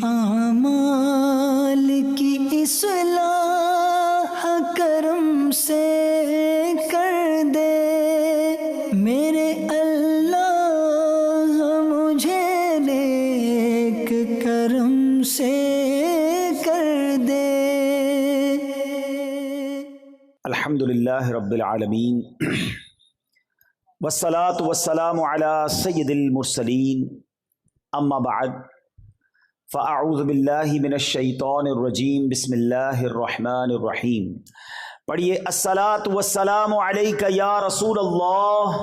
اعمال کی اصلاح کرم سے کر دے میرے اللہ، مجھے نیک کرم سے کر دے۔ الحمدللہ رب العالمین والصلاة والسلام علی سید المرسلین، اما بعد فاعوذ باللہ من الشیطان الرجیم، بسم اللہ الرحمن الرحیم۔ پڑھیے، الصلاۃ والسلام علیک یا رسول اللہ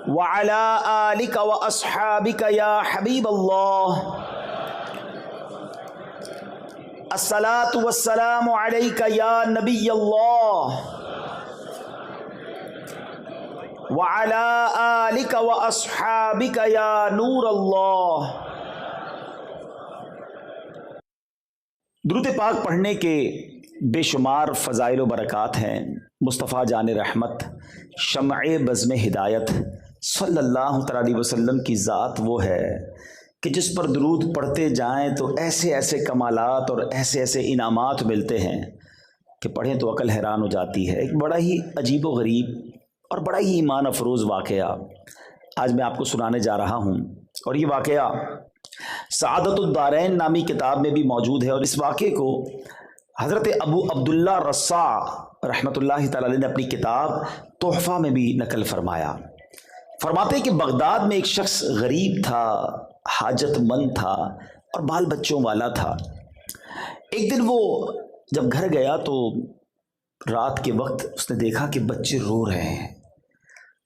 وعلی آلک واصحابک یا حبیب اللہ۔ الصلاۃ والسلام علیک یا نبی اللہ وعلی آلک واصحابک یا نور اللہ۔ درود پاک پڑھنے کے بے شمار فضائل و برکات ہیں۔ مصطفیٰ جان رحمت، شمع بزم ہدایت صلی اللہ تعالی علیہ وسلم کی ذات وہ ہے کہ جس پر درود پڑھتے جائیں تو ایسے ایسے کمالات اور ایسے ایسے انعامات ملتے ہیں کہ پڑھیں تو عقل حیران ہو جاتی ہے۔ ایک بڑا ہی عجیب و غریب اور بڑا ہی ایمان افروز واقعہ آج میں آپ کو سنانے جا رہا ہوں، اور یہ واقعہ سعادت الدارین نامی کتاب میں بھی موجود ہے، اور اس واقعے کو حضرت ابو عبداللہ رصاع رحمۃ اللہ تعالی علیہ نے اپنی کتاب تحفہ میں بھی نقل فرمایا۔ فرماتے ہیں کہ بغداد میں ایک شخص غریب تھا، حاجت مند تھا اور بال بچوں والا تھا۔ ایک دن وہ جب گھر گیا تو رات کے وقت اس نے دیکھا کہ بچے رو رہے ہیں،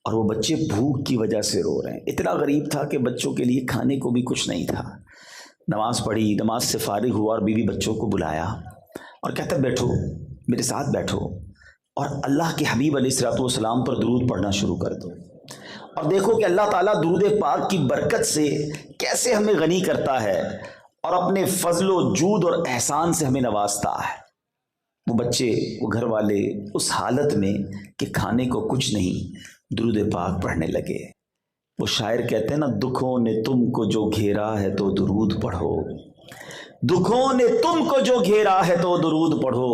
اور وہ بچے بھوک کی وجہ سے رو رہے ہیں۔ اتنا غریب تھا کہ بچوں کے لیے کھانے کو بھی کچھ نہیں تھا۔ نماز پڑھی، نماز سے فارغ ہوا اور بیوی بچوں کو بلایا اور کہتا بیٹھو، میرے ساتھ بیٹھو اور اللہ کے حبیب علیہ الصلوۃ والسلام پر درود پڑھنا شروع کر دو، اور دیکھو کہ اللہ تعالیٰ درود پاک کی برکت سے کیسے ہمیں غنی کرتا ہے اور اپنے فضل و جود اور احسان سے ہمیں نوازتا ہے۔ وہ بچے، وہ گھر والے اس حالت میں کہ کھانے کو کچھ نہیں، درود پاک پڑھنے لگے۔ وہ شاعر کہتے ہیں نا، دکھوں نے تم کو جو گھیرا ہے تو درود پڑھو، دکھوں نے تم کو جو گھیرا ہے تو درود پڑھو،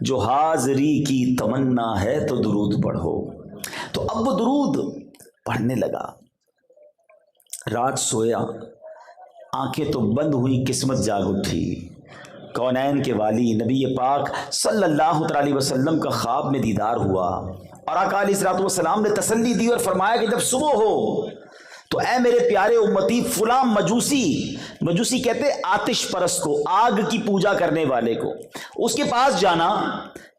جو حاضری کی تمنا ہے تو درود پڑھو۔ تو اب وہ درود پڑھنے لگا۔ رات سویا، آنکھیں تو بند ہوئی، قسمت جاگ اٹھی۔ کونین کے والی نبی پاک صلی اللہ علیہ وسلم کا خواب میں دیدار ہوا، اور آقا علیہ الصلوۃ والسلام نے تسلی دی اور فرمایا کہ جب صبح ہو تو اے میرے پیارے امتی، فلاں مجوسی کہتے آتش پرست کو، آگ کی پوجا کرنے والے کو، اس کے پاس جانا،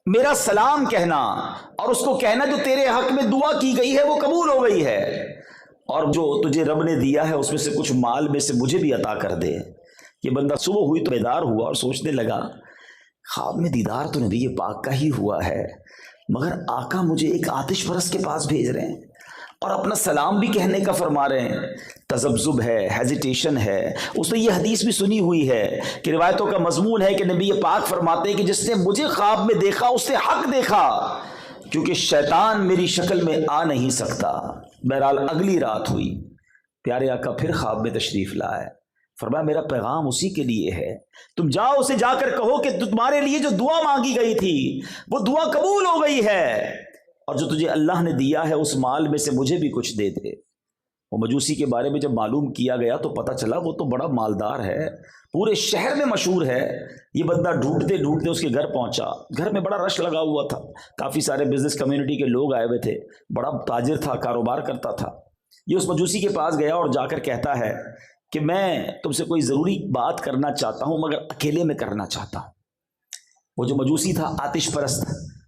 میرا سلام کہنا اور اس کو کہنا جو تیرے حق میں دعا کی گئی ہے وہ قبول ہو گئی ہے، اور جو تجھے رب نے دیا ہے اس میں سے کچھ مال میں سے مجھے بھی عطا کر دے۔ یہ بندہ صبح ہوئی تو بیدار ہوا اور سوچنے لگا، خواب میں دیدار تو نبی پاک کا ہی ہوا ہے، مگر آقا مجھے ایک آتش پرست کے پاس بھیج رہے ہیں اور اپنا سلام بھی کہنے کا فرما رہے ہیں۔ تذبذب ہے، ہیزیٹیشن ہے۔ اس نے یہ حدیث بھی سنی ہوئی ہے کہ روایتوں کا مضمون ہے کہ نبی پاک فرماتے ہیں کہ جس نے مجھے خواب میں دیکھا اس نے حق دیکھا، کیونکہ شیطان میری شکل میں آ نہیں سکتا۔ بہرحال اگلی رات ہوئی، پیارے آقا پھر خواب میں تشریف لائے۔ فرمایا میرا پیغام اسی کے لیے ہے، تم جاؤ اسے جا کر کہو کہ تمہارے لیے جو دعا مانگی گئی تھی وہ دعا قبول ہو گئی ہے، اور جو تجھے اللہ نے دیا ہے اس مال میں سے مجھے بھی کچھ دے دے۔ وہ مجوسی کے بارے میں جب معلوم کیا گیا تو پتہ چلا وہ تو بڑا مالدار ہے، پورے شہر میں مشہور ہے۔ یہ بندہ ڈھونڈتے ڈھونڈتے اس کے گھر پہنچا۔ گھر میں بڑا رش لگا ہوا تھا، کافی سارے بزنس کمیونٹی کے لوگ آئے ہوئے تھے، بڑا تاجر تھا، کاروبار کرتا تھا۔ یہ اس مجوسی کے پاس گیا اور جا کر کہتا ہے کہ میں تم سے کوئی ضروری بات کرنا چاہتا ہوں، مگر اکیلے میں کرنا چاہتا ہوں۔ وہ جو مجوسی تھا، آتش پرست،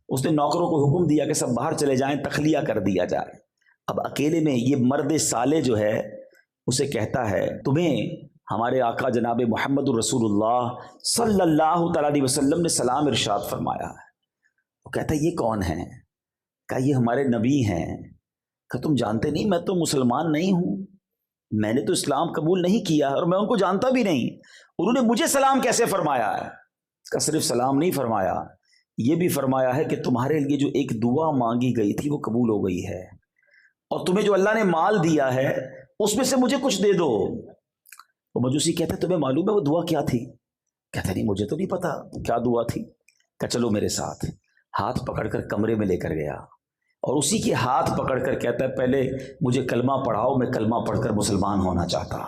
اس نے نوکروں کو حکم دیا کہ سب باہر چلے جائیں، تخلیہ کر دیا جائے۔ اب اکیلے میں یہ مرد صالح جو ہے اسے کہتا ہے تمہیں ہمارے آقا جناب محمد الرسول اللہ صلی اللہ تعالی علیہ وسلم نے سلام ارشاد فرمایا ہے۔ وہ کہتا ہے یہ کون ہے؟ کہا یہ ہمارے نبی ہیں۔ کہا تم جانتے نہیں، میں تو مسلمان نہیں ہوں، میں نے تو اسلام قبول نہیں کیا اور میں ان کو جانتا بھی نہیں، انہوں نے مجھے سلام کیسے فرمایا ہے؟ کہا صرف سلام نہیں فرمایا، یہ بھی فرمایا ہے کہ تمہارے لیے جو ایک دعا مانگی گئی تھی وہ قبول ہو گئی ہے، اور تمہیں جو اللہ نے مال دیا ہے اس میں سے مجھے کچھ دے دو۔ وہ مجوسی کہتا ہے تمہیں معلوم ہے وہ دعا کیا تھی؟ کہتا ہے نہیں مجھے تو نہیں پتا کیا دعا تھی۔ کہ چلو میرے ساتھ، ہاتھ پکڑ کر کمرے میں لے کر گیا اور اسی کے ہاتھ پکڑ کر کہتا ہے پہلے مجھے کلمہ پڑھاؤ، میں کلمہ پڑھ کر مسلمان ہونا چاہتا۔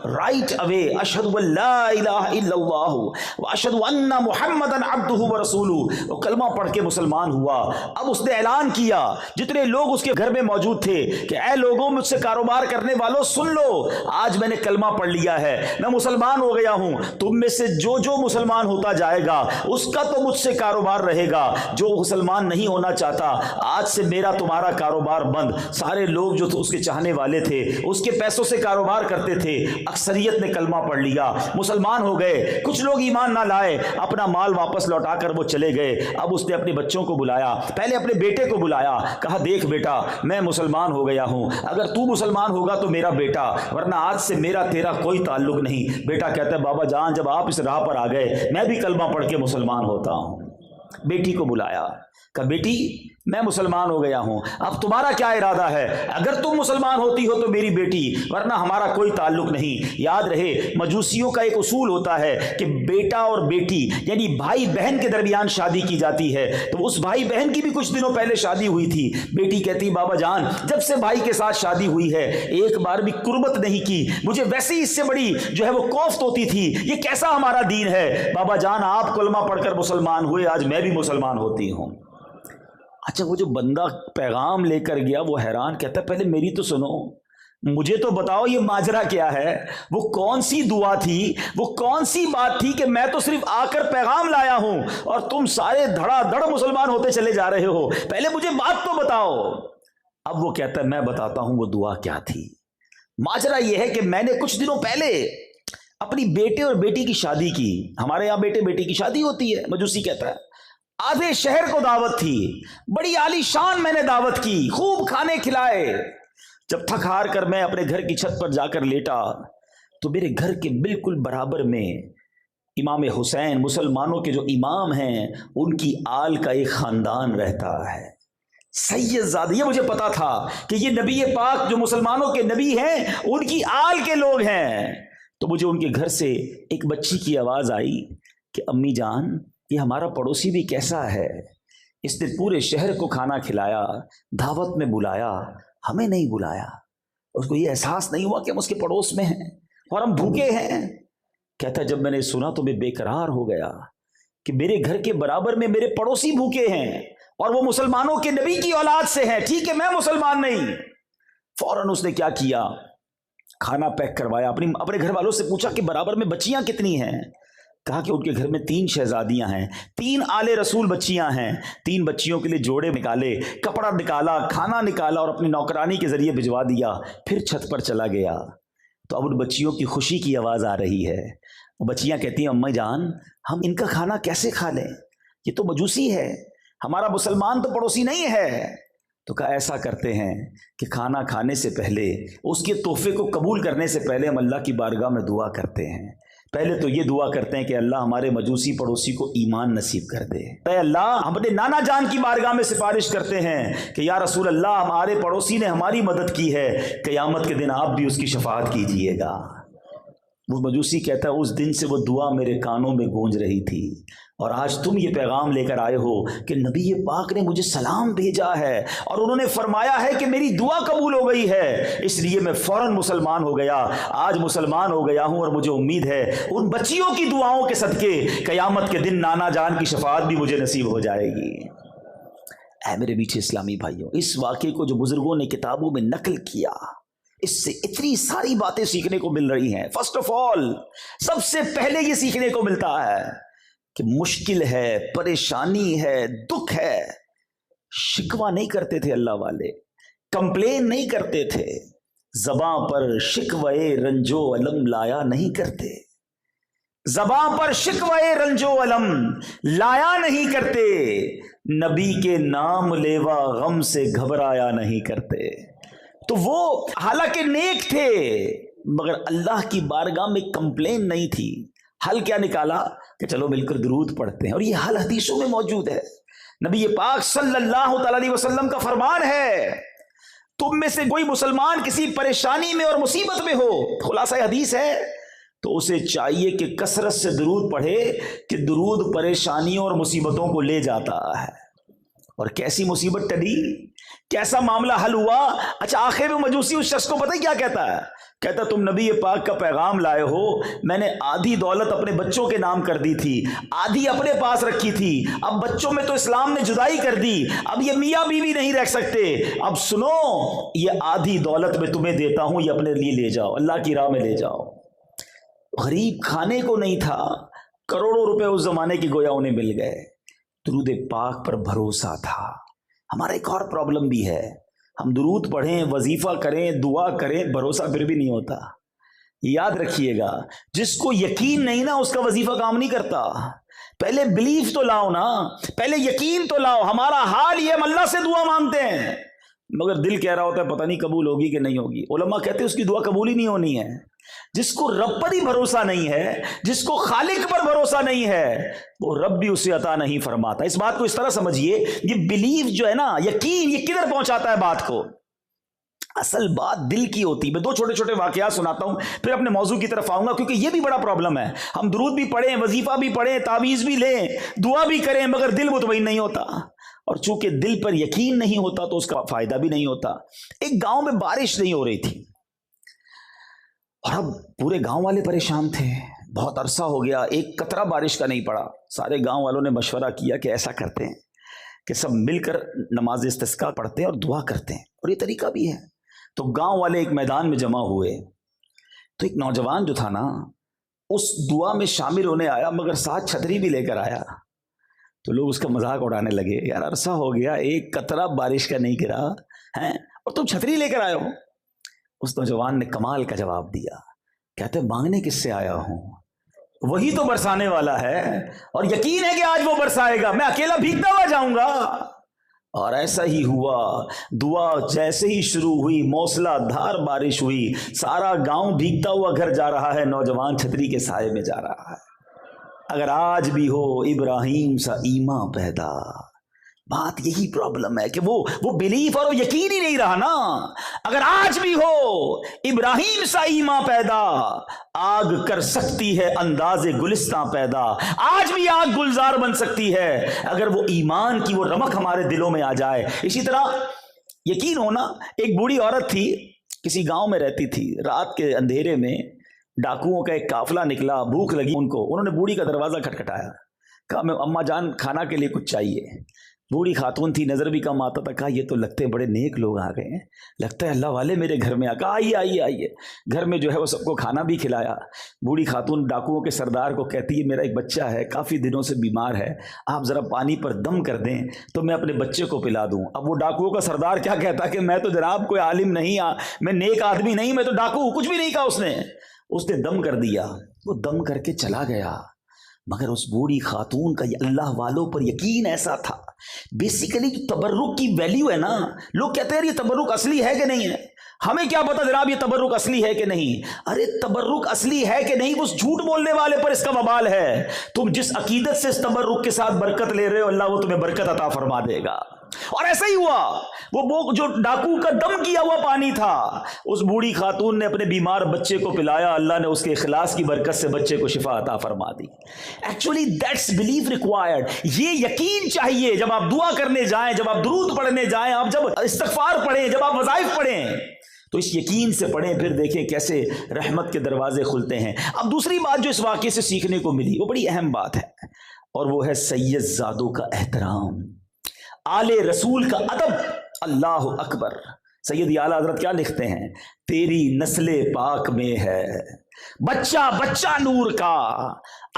رائٹ اوے اشہد ان لا الہ الا اللہ واشہد ان محمدا عبدہ ورسولہ، وہ کلمہ پڑھ کے مسلمان ہوا۔ اب اس نے اعلان کیا جتنے لوگ اس کے گھر میں موجود تھے کہ اے لوگوں مجھ سے کاروبار کرنے والوں سن لو، آج میں نے کلمہ پڑھ لیا ہے، میں مسلمان ہو گیا ہوں، تم میں سے جو جو مسلمان ہوتا جائے گا اس کا تو مجھ سے کاروبار رہے گا، جو مسلمان نہیں ہونا چاہتا آج سے میرا تمہارا کاروبار بند۔ سارے لوگ جو اس کے چاہنے والے تھے اس کے پیسوں سے کاروبار کرتے تھے، اکثریت نے کلمہ پڑھ لیا، مسلمان ہو گئے۔ کچھ لوگ ایمان نہ لائے، اپنا مال واپس لوٹا کر وہ چلے گئے۔ اب اس نے اپنے بچوں کو بلایا، پہلے اپنے بیٹے کو بلایا، کہا دیکھ بیٹا میں مسلمان ہو گیا ہوں، اگر تو مسلمان ہوگا تو میرا بیٹا، ورنہ آج سے میرا تیرا کوئی تعلق نہیں۔ بیٹا کہتا ہے بابا جان جب آپ اس راہ پر آ گئے میں بھی کلمہ پڑھ کے مسلمان ہوتا ہوں۔ بیٹی کو بلایا، کہا بیٹی میں مسلمان ہو گیا ہوں، اب تمہارا کیا ارادہ ہے؟ اگر تم مسلمان ہوتی ہو تو میری بیٹی، ورنہ ہمارا کوئی تعلق نہیں۔ یاد رہے مجوسیوں کا ایک اصول ہوتا ہے کہ بیٹا اور بیٹی یعنی بھائی بہن کے درمیان شادی کی جاتی ہے، تو اس بھائی بہن کی بھی کچھ دنوں پہلے شادی ہوئی تھی۔ بیٹی کہتی بابا جان جب سے بھائی کے ساتھ شادی ہوئی ہے ایک بار بھی قربت نہیں کی، مجھے ویسے ہی اس سے بڑی جو ہے وہ کوفت ہوتی تھی، یہ کیسا ہمارا دین ہے؟ بابا جان آپ کلمہ پڑھ کر مسلمان ہوئے، آج میں بھی مسلمان ہوتی ہوں۔ اچھا وہ جو بندہ پیغام لے کر گیا وہ حیران، کہتا ہے پہلے میری تو سنو، مجھے تو بتاؤ یہ ماجرا کیا ہے، وہ کون سی دعا تھی، وہ کون سی بات تھی کہ میں تو صرف آ کر پیغام لایا ہوں اور تم سارے دھڑا دھڑ مسلمان ہوتے چلے جا رہے ہو، پہلے مجھے بات تو بتاؤ۔ اب وہ کہتا ہے میں بتاتا ہوں وہ دعا کیا تھی۔ ماجرا یہ ہے کہ میں نے کچھ دنوں پہلے اپنی بیٹے اور بیٹی کی شادی کی، ہمارے یہاں بیٹے بیٹی کی شادی ہوتی ہے، مجوسی کہتا ہے آدھے شہر کو دعوت تھی، بڑی عالی شان میں نے دعوت کی، خوب کھانے کھلائے۔ جب تھک ہار کر میں اپنے گھر کی چھت پر جا کر لیٹا تو میرے گھر کے بالکل برابر میں امام حسین مسلمانوں کے جو امام ہیں ان کی آل کا ایک خاندان رہتا ہے، سید زادہ۔ یہ مجھے پتا تھا کہ یہ نبی پاک جو مسلمانوں کے نبی ہیں ان کی آل کے لوگ ہیں۔ تو مجھے ان کے گھر سے ایک بچی کی آواز آئی کہ امی جان یہ ہمارا پڑوسی بھی کیسا ہے، اس نے پورے شہر کو کھانا کھلایا، دعوت میں بلایا، ہمیں نہیں بلایا۔ اس کو یہ احساس نہیں ہوا کہ ہم اس کے پڑوس میں ہیں اور ہم بھوکے ہیں۔ کہتا ہے جب میں نے سنا تو میں بے قرار ہو گیا کہ میرے گھر کے برابر میں میرے پڑوسی بھوکے ہیں اور وہ مسلمانوں کے نبی کی اولاد سے ہیں، ٹھیک ہے میں مسلمان نہیں۔ فوراً اس نے کیا کیا، کھانا پیک کروایا، اپنے گھر والوں سے پوچھا کہ برابر میں بچیاں کتنی ہیں؟ کہا کہ ان کے گھر میں 3 شہزادیاں ہیں، 3 آل رسول بچیاں ہیں۔ 3 بچیوں کے لیے جوڑے نکالے، کپڑا نکالا، کھانا نکالا اور اپنی نوکرانی کے ذریعے بھجوا دیا، پھر چھت پر چلا گیا۔ تو اب ان بچیوں کی خوشی کی آواز آ رہی ہے، وہ بچیاں کہتی ہیں امی جان ہم ان کا کھانا کیسے کھا لیں، یہ تو مجوسی ہے، ہمارا مسلمان تو پڑوسی نہیں ہے۔ تو کہا ایسا کرتے ہیں کہ کھانا کھانے سے پہلے اس کے تحفے کو قبول کرنے سے پہلے ہم اللہ کی بارگاہ میں دعا کرتے ہیں۔ پہلے تو یہ دعا کرتے ہیں کہ اللہ ہمارے مجوسی پڑوسی کو ایمان نصیب کر دے۔ اے اللہ ہم اپنے نانا جان کی بارگاہ میں سفارش کرتے ہیں کہ یا رسول اللہ ہمارے پڑوسی نے ہماری مدد کی ہے، قیامت کے دن آپ بھی اس کی شفاعت کیجئے گا۔ وہ مجوسی کہتا ہے اس دن سے وہ دعا میرے کانوں میں گونج رہی تھی، اور آج تم یہ پیغام لے کر آئے ہو کہ نبی پاک نے مجھے سلام بھیجا ہے اور انہوں نے فرمایا ہے کہ میری دعا قبول ہو گئی ہے، اس لیے میں فوراً مسلمان ہو گیا۔ آج مسلمان ہو گیا ہوں اور مجھے امید ہے ان بچیوں کی دعاؤں کے صدقے قیامت کے دن نانا جان کی شفاعت بھی مجھے نصیب ہو جائے گی۔ اے میرے میٹھے اسلامی بھائیوں، اس واقعے کو جو بزرگوں نے کتابوں میں نقل کیا اس سے اتنی ساری باتیں سیکھنے کو مل رہی ہیں۔ فرسٹ آف آل سب سے پہلے یہ سیکھنے کو ملتا ہے کہ مشکل ہے، پریشانی ہے، دکھ ہے، شکوہ نہیں کرتے تھے اللہ والے، کمپلین نہیں کرتے تھے، زباں پر شکوے رنجو علم لایا نہیں کرتے، زباں پر شکوے رنجو علم لایا نہیں کرتے، نبی کے نام لیوا غم سے گھبرایا نہیں کرتے۔ تو وہ حالانکہ نیک تھے مگر اللہ کی بارگاہ میں کمپلین نہیں تھی۔ حل کیا نکالا کہ چلو مل کر درود پڑھتے ہیں، اور یہ حل حدیثوں میں موجود ہے۔ نبی پاک صلی اللہ تعالی علیہ وسلم کا فرمان ہے تم میں سے کوئی مسلمان کسی پریشانی میں اور مصیبت میں ہو، خلاصہ حدیث ہے، تو اسے چاہیے کہ کثرت سے درود پڑھے کہ درود پریشانیوں اور مصیبتوں کو لے جاتا ہے۔ اور کیسی مصیبت ٹلی، کیسا معاملہ حل ہوا۔ اچھا آخر میں مجوسی اس شخص کو پتہ کیا کہتا ہے؟ کہتا تم نبی پاک کا پیغام لائے ہو، میں نے آدھی دولت اپنے بچوں کے نام کر دی تھی، آدھی اپنے پاس رکھی تھی، اب بچوں میں تو اسلام نے جدائی کر دی، اب یہ میاں بیوی نہیں رہ سکتے، اب سنو یہ آدھی دولت میں تمہیں دیتا ہوں، یہ اپنے لیے لے جاؤ، اللہ کی راہ میں لے جاؤ۔ غریب کھانے کو نہیں تھا، کروڑوں روپے اس زمانے کی گویا انہیں مل گئے، درود پاک پر بھروسہ تھا۔ ہمارا ایک اور پرابلم بھی ہے، ہم درود پڑھیں، وظیفہ کریں، دعا کریں، بھروسہ پھر بھی نہیں ہوتا۔ یاد رکھیے گا، جس کو یقین نہیں نا اس کا وظیفہ کام نہیں کرتا۔ پہلے بلیف تو لاؤ نا، پہلے یقین تو لاؤ۔ ہمارا حال یہ، ہم اللہ سے دعا مانگتے ہیں مگر دل کہہ رہا ہوتا ہے پتہ نہیں قبول ہوگی کہ نہیں ہوگی۔ علماء کہتے ہیں اس کی دعا قبول ہی نہیں ہونی ہے۔ جس کو رب پر ہی بھروسہ نہیں ہے، جس کو خالق پر بھروسہ نہیں ہے، وہ رب بھی اسے عطا نہیں فرماتا۔ اس بات کو اس طرح سمجھیے، یہ بلیف جو ہے نا، یقین، یہ کدھر پہنچاتا ہے بات کو؟ اصل بات دل کی ہوتی ہے۔ میں دو چھوٹے چھوٹے واقعات سناتا ہوں، پھر اپنے موضوع کی طرف آؤں گا، کیونکہ یہ بھی بڑا پرابلم ہے۔ ہم درود بھی پڑھیں، وظیفہ بھی پڑھیں، تعویذ بھی لیں، دعا بھی کریں، مگر دل مطمئن نہیں ہوتا، اور چونکہ دل پر یقین نہیں ہوتا تو اس کا فائدہ بھی نہیں ہوتا۔ ایک گاؤں میں بارش نہیں ہو رہی تھی، اور اب پورے گاؤں والے پریشان تھے، بہت عرصہ ہو گیا ایک قطرہ بارش کا نہیں پڑا۔ سارے گاؤں والوں نے مشورہ کیا کہ ایسا کرتے ہیں کہ سب مل کر نماز استسقاء پڑھتے ہیں اور دعا کرتے ہیں، اور یہ طریقہ بھی ہے۔ تو گاؤں والے ایک میدان میں جمع ہوئے، تو ایک نوجوان جو تھا نا، اس دعا میں شامل ہونے آیا، مگر ساتھ چھتری بھی لے کر آیا۔ تو لوگ اس کا مذاق اڑانے لگے، یار عرصہ ہو گیا ایک قطرہ بارش کا نہیں گرا ہے اور تم چھتری لے کر آئے ہو۔ اس نوجوان نے کمال کا جواب دیا، کہتے مانگنے کس سے آیا ہوں، وہی تو برسانے والا ہے، اور یقین ہے کہ آج وہ برسائے گا، میں اکیلا بھیگتا ہوا جاؤں گا۔ اور ایسا ہی ہوا، دعا جیسے ہی شروع ہوئی، موسلا دھار بارش ہوئی، سارا گاؤں بھیگتا ہوا گھر جا رہا ہے، نوجوان چھتری کے سائے میں جا رہا ہے۔ اگر آج بھی ہو ابراہیم سا ایمان پیدا، بات یہی پرابلم ہے کہ وہ بلیف اور وہ یقین ہی نہیں رہا نا۔ اگر آج بھی ہو ابراہیم سا ایمان پیدا، آگ کر سکتی ہے انداز گلستان پیدا، آج بھی آگ گلزار بن سکتی ہے اگر وہ ایمان کی وہ رمق ہمارے دلوں میں آ جائے۔ اسی طرح یقین ہونا، ایک بوڑھی عورت تھی، کسی گاؤں میں رہتی تھی، رات کے اندھیرے میں ڈاکوؤں کا ایک قافلہ نکلا، بھوک لگی ان کو، انہوں نے بوڑھی کا دروازہ کھٹکھٹایا، کہا میں اماں جان کھانا کے لیے کچھ چاہیے۔ بوڑھی خاتون تھی، نظر بھی کم آتا تھا، کہا یہ تو لگتے بڑے نیک لوگ آ گئے ہیں، لگتا ہے اللہ والے میرے گھر میں آ، کہا آئیے آئیے آئیے۔ گھر میں جو ہے وہ سب کو کھانا بھی کھلایا۔ بوڑھی خاتون ڈاکوؤں کے سردار کو کہتی ہے میرا ایک بچہ ہے، کافی دنوں سے بیمار ہے، آپ ذرا پانی پر دم کر دیں تو میں اپنے بچے کو پلا دوں۔ اب وہ ڈاکوؤں کا سردار کیا کہتا کہ میں تو جناب کوئی عالم نہیں، میں نیک آدمی نہیں، میں تو ڈاکو ہوں، کچھ بھی نہیں کہا اس نے دم کر دیا، وہ دم کر کے چلا گیا۔ مگر اس بوڑھی خاتون کا اللہ والوں پر یقین ایسا تھا۔ بیسیکلی جو تبرک کی ویلیو ہے نا، لوگ کہتے ہیں یہ تبرک اصلی ہے کہ نہیں ہے، ہمیں کیا پتا جناب یہ تبرک اصلی ہے کہ نہیں۔ ارے تبرک اصلی ہے کہ نہیں، اس جھوٹ بولنے والے پر اس کا وبال ہے۔ تم جس عقیدت سے اس تبرک کے ساتھ برکت لے رہے ہو، اللہ وہ تمہیں برکت عطا فرما دے گا۔ اور ایسا ہی ہوا، وہ جو ڈاکو کا دم کیا ہوا پانی تھا، اس بوڑھی خاتون نے اپنے بیمار بچے کو پلایا، اللہ نے اس کے اخلاص کی برکت سے بچے کو شفا عطا فرما دی۔ ایکچولی دیٹس بلیف ریکوائرڈ، یہ یقین چاہیے جب آپ دعا کرنے جائیں، جب آپ درود پڑھنے جائیں، آپ جب استغفار پڑھیں، جب آپ وظائف پڑھیں، تو اس یقین سے پڑھیں، پھر دیکھیں کیسے رحمت کے دروازے کھلتے ہیں۔ اب دوسری بات جو اس واقعے سے سیکھنے کو ملی، وہ بڑی اہم بات ہے، اور وہ ہے سید زادوں کا احترام، آل رسول کا ادب۔ اللہ اکبر۔ سید اعلیٰ حضرت کیا لکھتے ہیں؟ تیری نسل پاک میں ہے بچہ بچہ نور کا،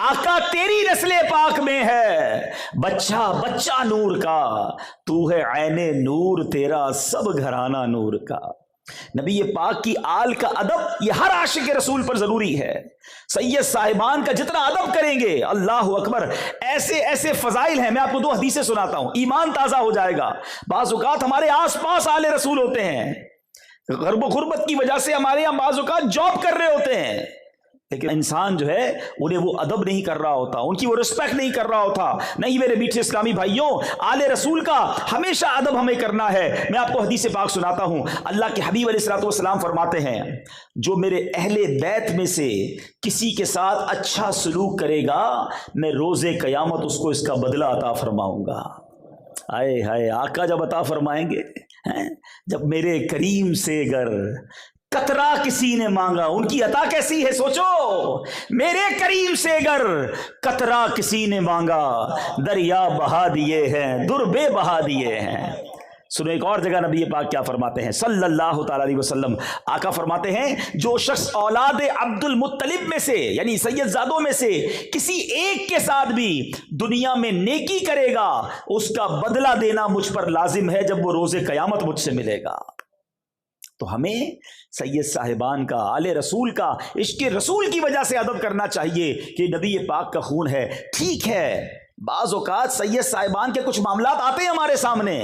آقا تیری نسل پاک میں ہے بچہ بچہ نور کا، تو ہے عین نور تیرا سب گھرانہ نور کا۔ نبی پاک کی آل کا ادب یہ ہر عاشق رسول پر ضروری ہے۔ سید صاحبان کا جتنا ادب کریں گے، اللہ اکبر، ایسے ایسے فضائل ہیں۔ میں آپ کو دو حدیثیں سناتا ہوں، ایمان تازہ ہو جائے گا۔ بعض اوقات ہمارے آس پاس آل رسول ہوتے ہیں، غرب و غربت کی وجہ سے ہمارے یہاں بعض اوقات جاب کر رہے ہوتے ہیں، لیکن انسان جو ہے انہیں وہ ادب نہیں کر رہا ہوتا، ان کی وہ رسپیکٹ نہیں کر رہا ہوتا۔ نہیں میرے میٹھے اسلامی بھائیوں، آل رسول کا ہمیشہ ادب ہمیں کرنا ہے۔ میں آپ کو حدیث پاک سناتا ہوں، اللہ کے حبیب علیہ الصلوۃ والسلام فرماتے ہیں جو میرے اہل بیت میں سے کسی کے ساتھ اچھا سلوک کرے گا میں روز قیامت اس کو اس کا بدلہ عطا فرماؤں گا۔ آئے ہائے، آقا جب عطا فرمائیں گے، جب میرے کریم سے اگر قطرہ کسی نے مانگا، ان کی عطا کیسی ہے سوچو، میرے کریم سے اگر قطرہ کسی نے مانگا دریا بہا دیے ہیں، در بے بہا دیے ہیں۔ سنو ایک اور جگہ نبی پاک کیا فرماتے ہیں صلی اللہ تعالی علیہ وسلم، آقا فرماتے ہیں جو شخص اولاد عبد المطلب میں سے یعنی سید زادوں میں سے کسی ایک کے ساتھ بھی دنیا میں نیکی کرے گا اس کا بدلہ دینا مجھ پر لازم ہے جب وہ روز قیامت مجھ سے ملے گا۔ تو ہمیں سید صاحبان کا، آل رسول کا، عشق رسول کی وجہ سے ادب کرنا چاہیے کہ نبی پاک کا خون ہے۔ ٹھیک ہے بعض اوقات سید صاحبان کے کچھ معاملات آتے ہیں ہمارے سامنے،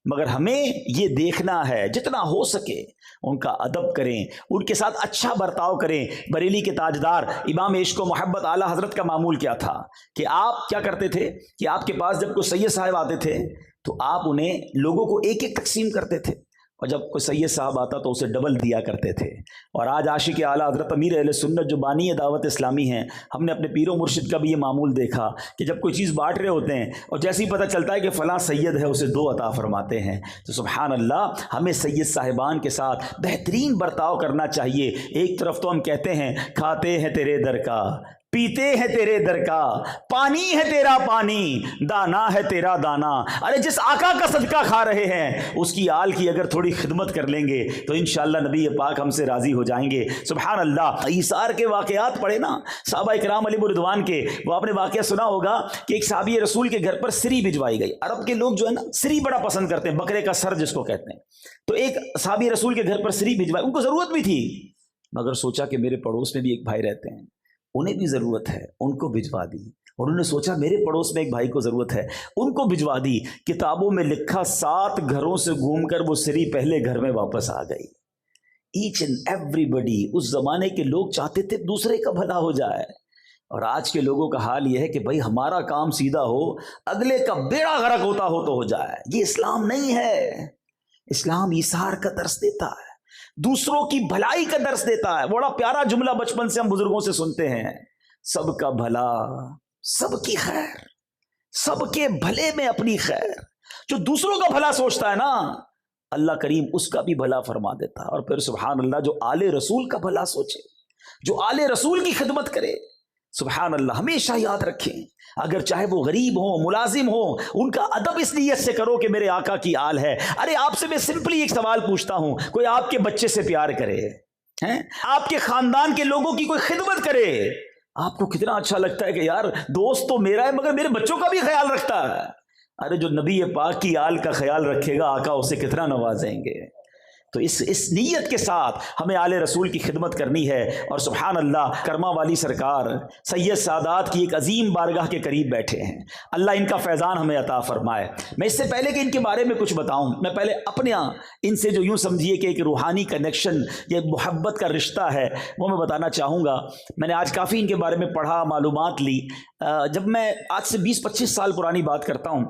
مگر ہمیں یہ دیکھنا ہے جتنا ہو سکے ان کا ادب کریں، ان کے ساتھ اچھا برتاؤ کریں۔ بریلی کے تاجدار امام عشق و محبت اعلیٰ حضرت کا معمول کیا تھا کہ آپ کیا کرتے تھے کہ آپ کے پاس جب کوئی سید صاحب آتے تھے تو آپ انہیں لوگوں کو ایک ایک تقسیم کرتے تھے، اور جب کوئی سید صاحب آتا تو اسے ڈبل دیا کرتے تھے۔ اور آج عاشق اعلیٰ حضرت امیر اہل سنت جو بانی دعوت اسلامی ہیں، ہم نے اپنے پیر و مرشد کا بھی یہ معمول دیکھا کہ جب کوئی چیز بانٹ رہے ہوتے ہیں اور جیسے ہی پتہ چلتا ہے کہ فلاں سید ہے اسے 2 عطا فرماتے ہیں۔ تو سبحان اللہ، ہمیں سید صاحبان کے ساتھ بہترین برتاؤ کرنا چاہیے۔ ایک طرف تو ہم کہتے ہیں کھاتے ہیں تیرے در کا، پیتے ہیں تیرے در کا، پانی ہے تیرا پانی، دانا ہے تیرا دانا۔ ارے جس آقا کا صدقہ کھا رہے ہیں اس کی آل کی اگر تھوڑی خدمت کر لیں گے تو انشاءاللہ نبی پاک ہم سے راضی ہو جائیں گے۔ سبحان اللہ، ایثار کے واقعات پڑھے نا صحابہ کرام علیہ رضوان کے، وہ آپ نے واقعہ سنا ہوگا کہ ایک صحابی رسول کے گھر پر سری بھجوائی گئی۔ عرب کے لوگ جو ہے نا سری بڑا پسند کرتے ہیں، بکرے کا سر جس کو کہتے ہیں۔ تو ایک صحابی رسول کے گھر پر سری بھجوائی، ان کو ضرورت بھی تھی، مگر سوچا کہ میرے پڑوس میں بھی ایک بھائی رہتے ہیں، انہیں بھی ضرورت ہے، ان کو بھجوا دی۔ اور انہوں نے سوچا میرے پڑوس میں ایک بھائی کو ضرورت ہے، ان کو بھجوا دی۔ کتابوں میں لکھا 7 گھروں سے گھوم کر وہ سری پہلے گھر میں واپس آ گئی۔ ایچ اینڈ ایوری بڈی، اس زمانے کے لوگ چاہتے تھے دوسرے کا بھلا ہو جائے، اور آج کے لوگوں کا حال یہ ہے کہ بھائی ہمارا کام سیدھا ہو، اگلے کا بیڑا غرق ہوتا ہو تو ہو جائے۔ یہ اسلام نہیں ہے۔ اسلام ایثار کا درس دیتا ہے، دوسروں کی بھلائی کا درس دیتا ہے۔ بڑا پیارا جملہ بچپن سے ہم بزرگوں سے سنتے ہیں، سب کا بھلا سب کی خیر، سب کے بھلے میں اپنی خیر۔ جو دوسروں کا بھلا سوچتا ہے نا اللہ کریم اس کا بھی بھلا فرما دیتا ہے۔ اور پھر سبحان اللہ جو آل رسول کا بھلا سوچے، جو آل رسول کی خدمت کرے، سبحان اللہ ہمیشہ یاد رکھیں اگر چاہے وہ غریب ہوں، ملازم ہوں، ان کا ادب اس نیت سے کرو کہ میرے آقا کی آل ہے۔ ارے آپ سے میں سمپلی ایک سوال پوچھتا ہوں، کوئی آپ کے بچے سے پیار کرے، آپ کے خاندان کے لوگوں کی کوئی خدمت کرے، آپ کو کتنا اچھا لگتا ہے کہ یار دوست تو میرا ہے مگر میرے بچوں کا بھی خیال رکھتا ہے۔ ارے جو نبی پاک کی آل کا خیال رکھے گا آقا اسے کتنا نوازیں گے۔ تو اس نیت کے ساتھ ہمیں آل رسول کی خدمت کرنی ہے۔ اور سبحان اللہ کرما والی سرکار سید سادات کی ایک عظیم بارگاہ کے قریب بیٹھے ہیں، اللہ ان کا فیضان ہمیں عطا فرمائے۔ میں اس سے پہلے کہ ان کے بارے میں کچھ بتاؤں، میں پہلے اپنے ان سے جو یوں سمجھیے کہ ایک روحانی کنیکشن یا ایک محبت کا رشتہ ہے وہ میں بتانا چاہوں گا۔ میں نے آج کافی ان کے بارے میں پڑھا، معلومات لی۔ جب میں آج سے 20-25 سال پرانی بات کرتا ہوں،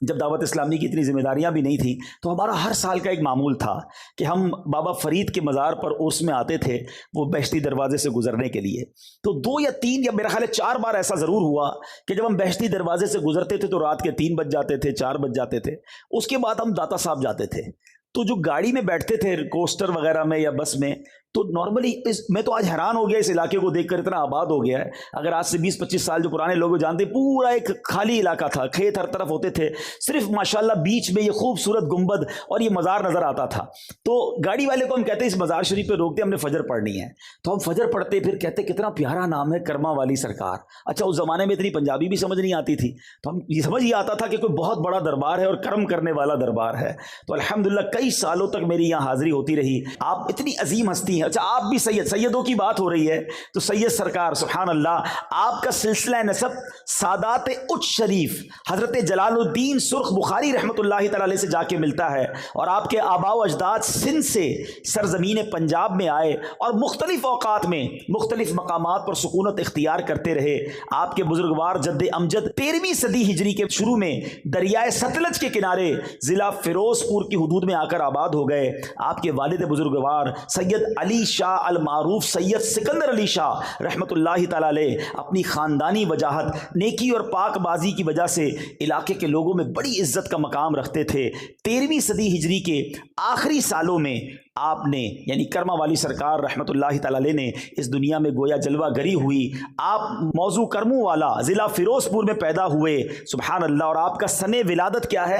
جب دعوت اسلامی کی اتنی ذمہ داریاں بھی نہیں تھیں تو ہمارا ہر سال کا ایک معمول تھا کہ ہم بابا فرید کے مزار پر عرس میں آتے تھے وہ بہشتی دروازے سے گزرنے کے لیے۔ تو 2 یا 3 یا میرا خیال ہے 4 بار ایسا ضرور ہوا کہ جب ہم بہشتی دروازے سے گزرتے تھے تو رات کے 3 بج جاتے تھے، 4 بج جاتے تھے۔ اس کے بعد ہم داتا صاحب جاتے تھے، تو جو گاڑی میں بیٹھتے تھے کوسٹر وغیرہ میں یا بس میں، تو نارملی میں تو آج حیران ہو گیا اس علاقے کو دیکھ کر، اتنا آباد ہو گیا ہے۔ اگر آج سے 20-25 سال جو پرانے لوگ جانتے، پورا ایک خالی علاقہ تھا، کھیت ہر طرف ہوتے تھے، صرف ماشاءاللہ بیچ میں یہ خوبصورت گنبد اور یہ مزار نظر آتا تھا۔ تو گاڑی والے کو ہم کہتے ہیں اس مزار شریف پہ روکتے، ہم نے فجر پڑھنی ہے، تو ہم فجر پڑھتے، پھر کہتے کتنا پیارا نام ہے کرما والی سرکار۔ اچھا اس زمانے میں اتنی پنجابی بھی سمجھ نہیں آتی تھی، تو ہم یہ سمجھ ہی آتا تھا کہ کوئی بہت بڑا دربار ہے اور کرم کرنے والا دربار ہے۔ تو الحمدللہ کئی سالوں تک میری یہاں حاضری ہوتی رہی۔ آپ اتنی عظیم ہستی ہیں. اچھا آپ بھی سیدوں کی بات ہو رہی ہے تو سید سرکار سبحان اللہ آپ کا سلسلہ نسب سادات اچ شریف حضرت جلال الدین سرخ بخاری رحمۃ اللہ تعالی علیہ سے جا کے ملتا ہے, اور آپ کے آباء و اجداد سندھ سے سرزمین پنجاب میں آئے اور مختلف اوقات میں مختلف مقامات پر سکونت اختیار کرتے رہے. آپ کے بزرگوار جد امجد 13ویں صدی ہجری کے شروع میں دریائے ستلج کے کنارے ضلع فیروز پور کی حدود میں آ کر آباد ہو گئے. آپ کے والد بزرگوار سید علی شاہ المعروف سید سکندر علی شاہ رحمۃ اللہ تعالی علیہ اپنی خاندانی وجاہت نیکی اور پاک بازی کی وجہ سے علاقے کے لوگوں میں بڑی عزت کا مقام رکھتے تھے. 13ویں صدی ہجری کے آخری سالوں میں آپ نے یعنی کرما والی سرکار رحمۃ اللہ تعالی علیہ نے اس دنیا میں گویا جلوہ گری ہوئی. آپ موضوع کرمو والا ضلع فیروز پور میں پیدا ہوئے سبحان اللہ, اور آپ کا سن ولادت کیا ہے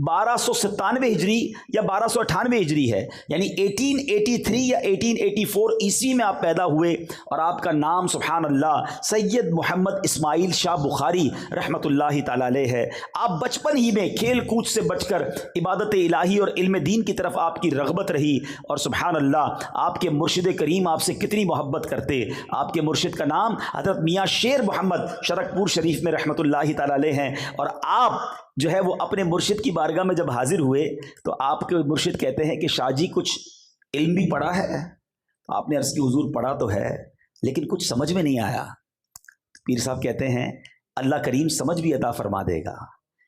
1297 ہجری یا 1298 ہجری ہے, یعنی 1883 یا 1884 عیسوی میں آپ پیدا ہوئے. اور آپ کا نام سبحان اللہ سید محمد اسماعیل شاہ بخاری رحمۃ اللہ تعالی علیہ ہے. آپ بچپن ہی میں کھیل کود سے بچ کر عبادت الہی اور علم دین کی طرف آپ کی رغبت رہی, اور سبحان اللہ آپ کے مرشد کریم آپ سے کتنی محبت کرتے. آپ کے مرشد کا نام حضرت میاں شیر محمد شرک پور شریف میں رحمۃ اللہ تعالی علیہ ہیں, اور آپ جو ہے وہ اپنے مرشد کی بارگاہ میں جب حاضر ہوئے تو آپ کے مرشد کہتے ہیں کہ شاہ جی کچھ علم بھی پڑھا ہے؟ آپ نے عرض کی حضور پڑھا تو ہے لیکن کچھ سمجھ میں نہیں آیا. پیر صاحب کہتے ہیں اللہ کریم سمجھ بھی عطا فرما دے گا.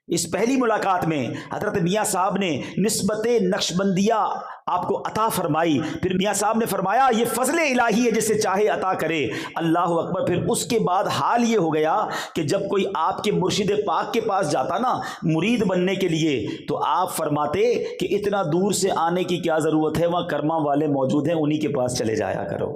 اس پہلی ملاقات میں حضرت میاں صاحب نے نسبت نقشبندیہ آپ کو عطا فرمائی. پھر میاں صاحب نے فرمایا یہ فضل الہی ہے جسے چاہے عطا کرے. اللہ اکبر. پھر اس کے بعد حال یہ ہو گیا کہ جب کوئی آپ کے مرشد پاک کے پاس جاتا نا مرید بننے کے لیے تو آپ فرماتے کہ اتنا دور سے آنے کی کیا ضرورت ہے, وہاں کرما والے موجود ہیں انہی کے پاس چلے جایا کرو.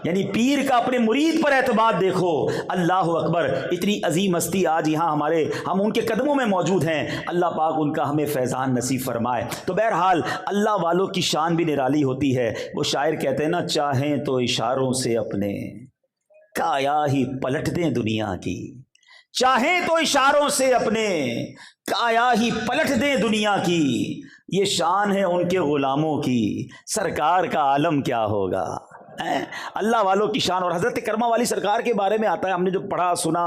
یعنی پیر کا اپنے مرید پر اعتماد دیکھو. اللہ اکبر. اتنی عظیم ہستی آج یہاں ہم ان کے قدموں میں موجود ہیں. اللہ پاک ان کا ہمیں فیضان نصیب فرمائے. تو بہرحال اللہ والوں کی شان بھی نرالی ہوتی ہے. وہ شاعر کہتے ہیں نا چاہیں تو اشاروں سے اپنے کایا ہی پلٹ دیں دنیا کی. چاہیں تو اشاروں سے اپنے کایا ہی پلٹ دیں دنیا کی. یہ شان ہے ان کے غلاموں کی, سرکار کا عالم کیا ہوگا. اللہ والوں کی شان. اور حضرت کرما والی سرکار کے بارے میں آتا ہے, ہم نے جو پڑھا سنا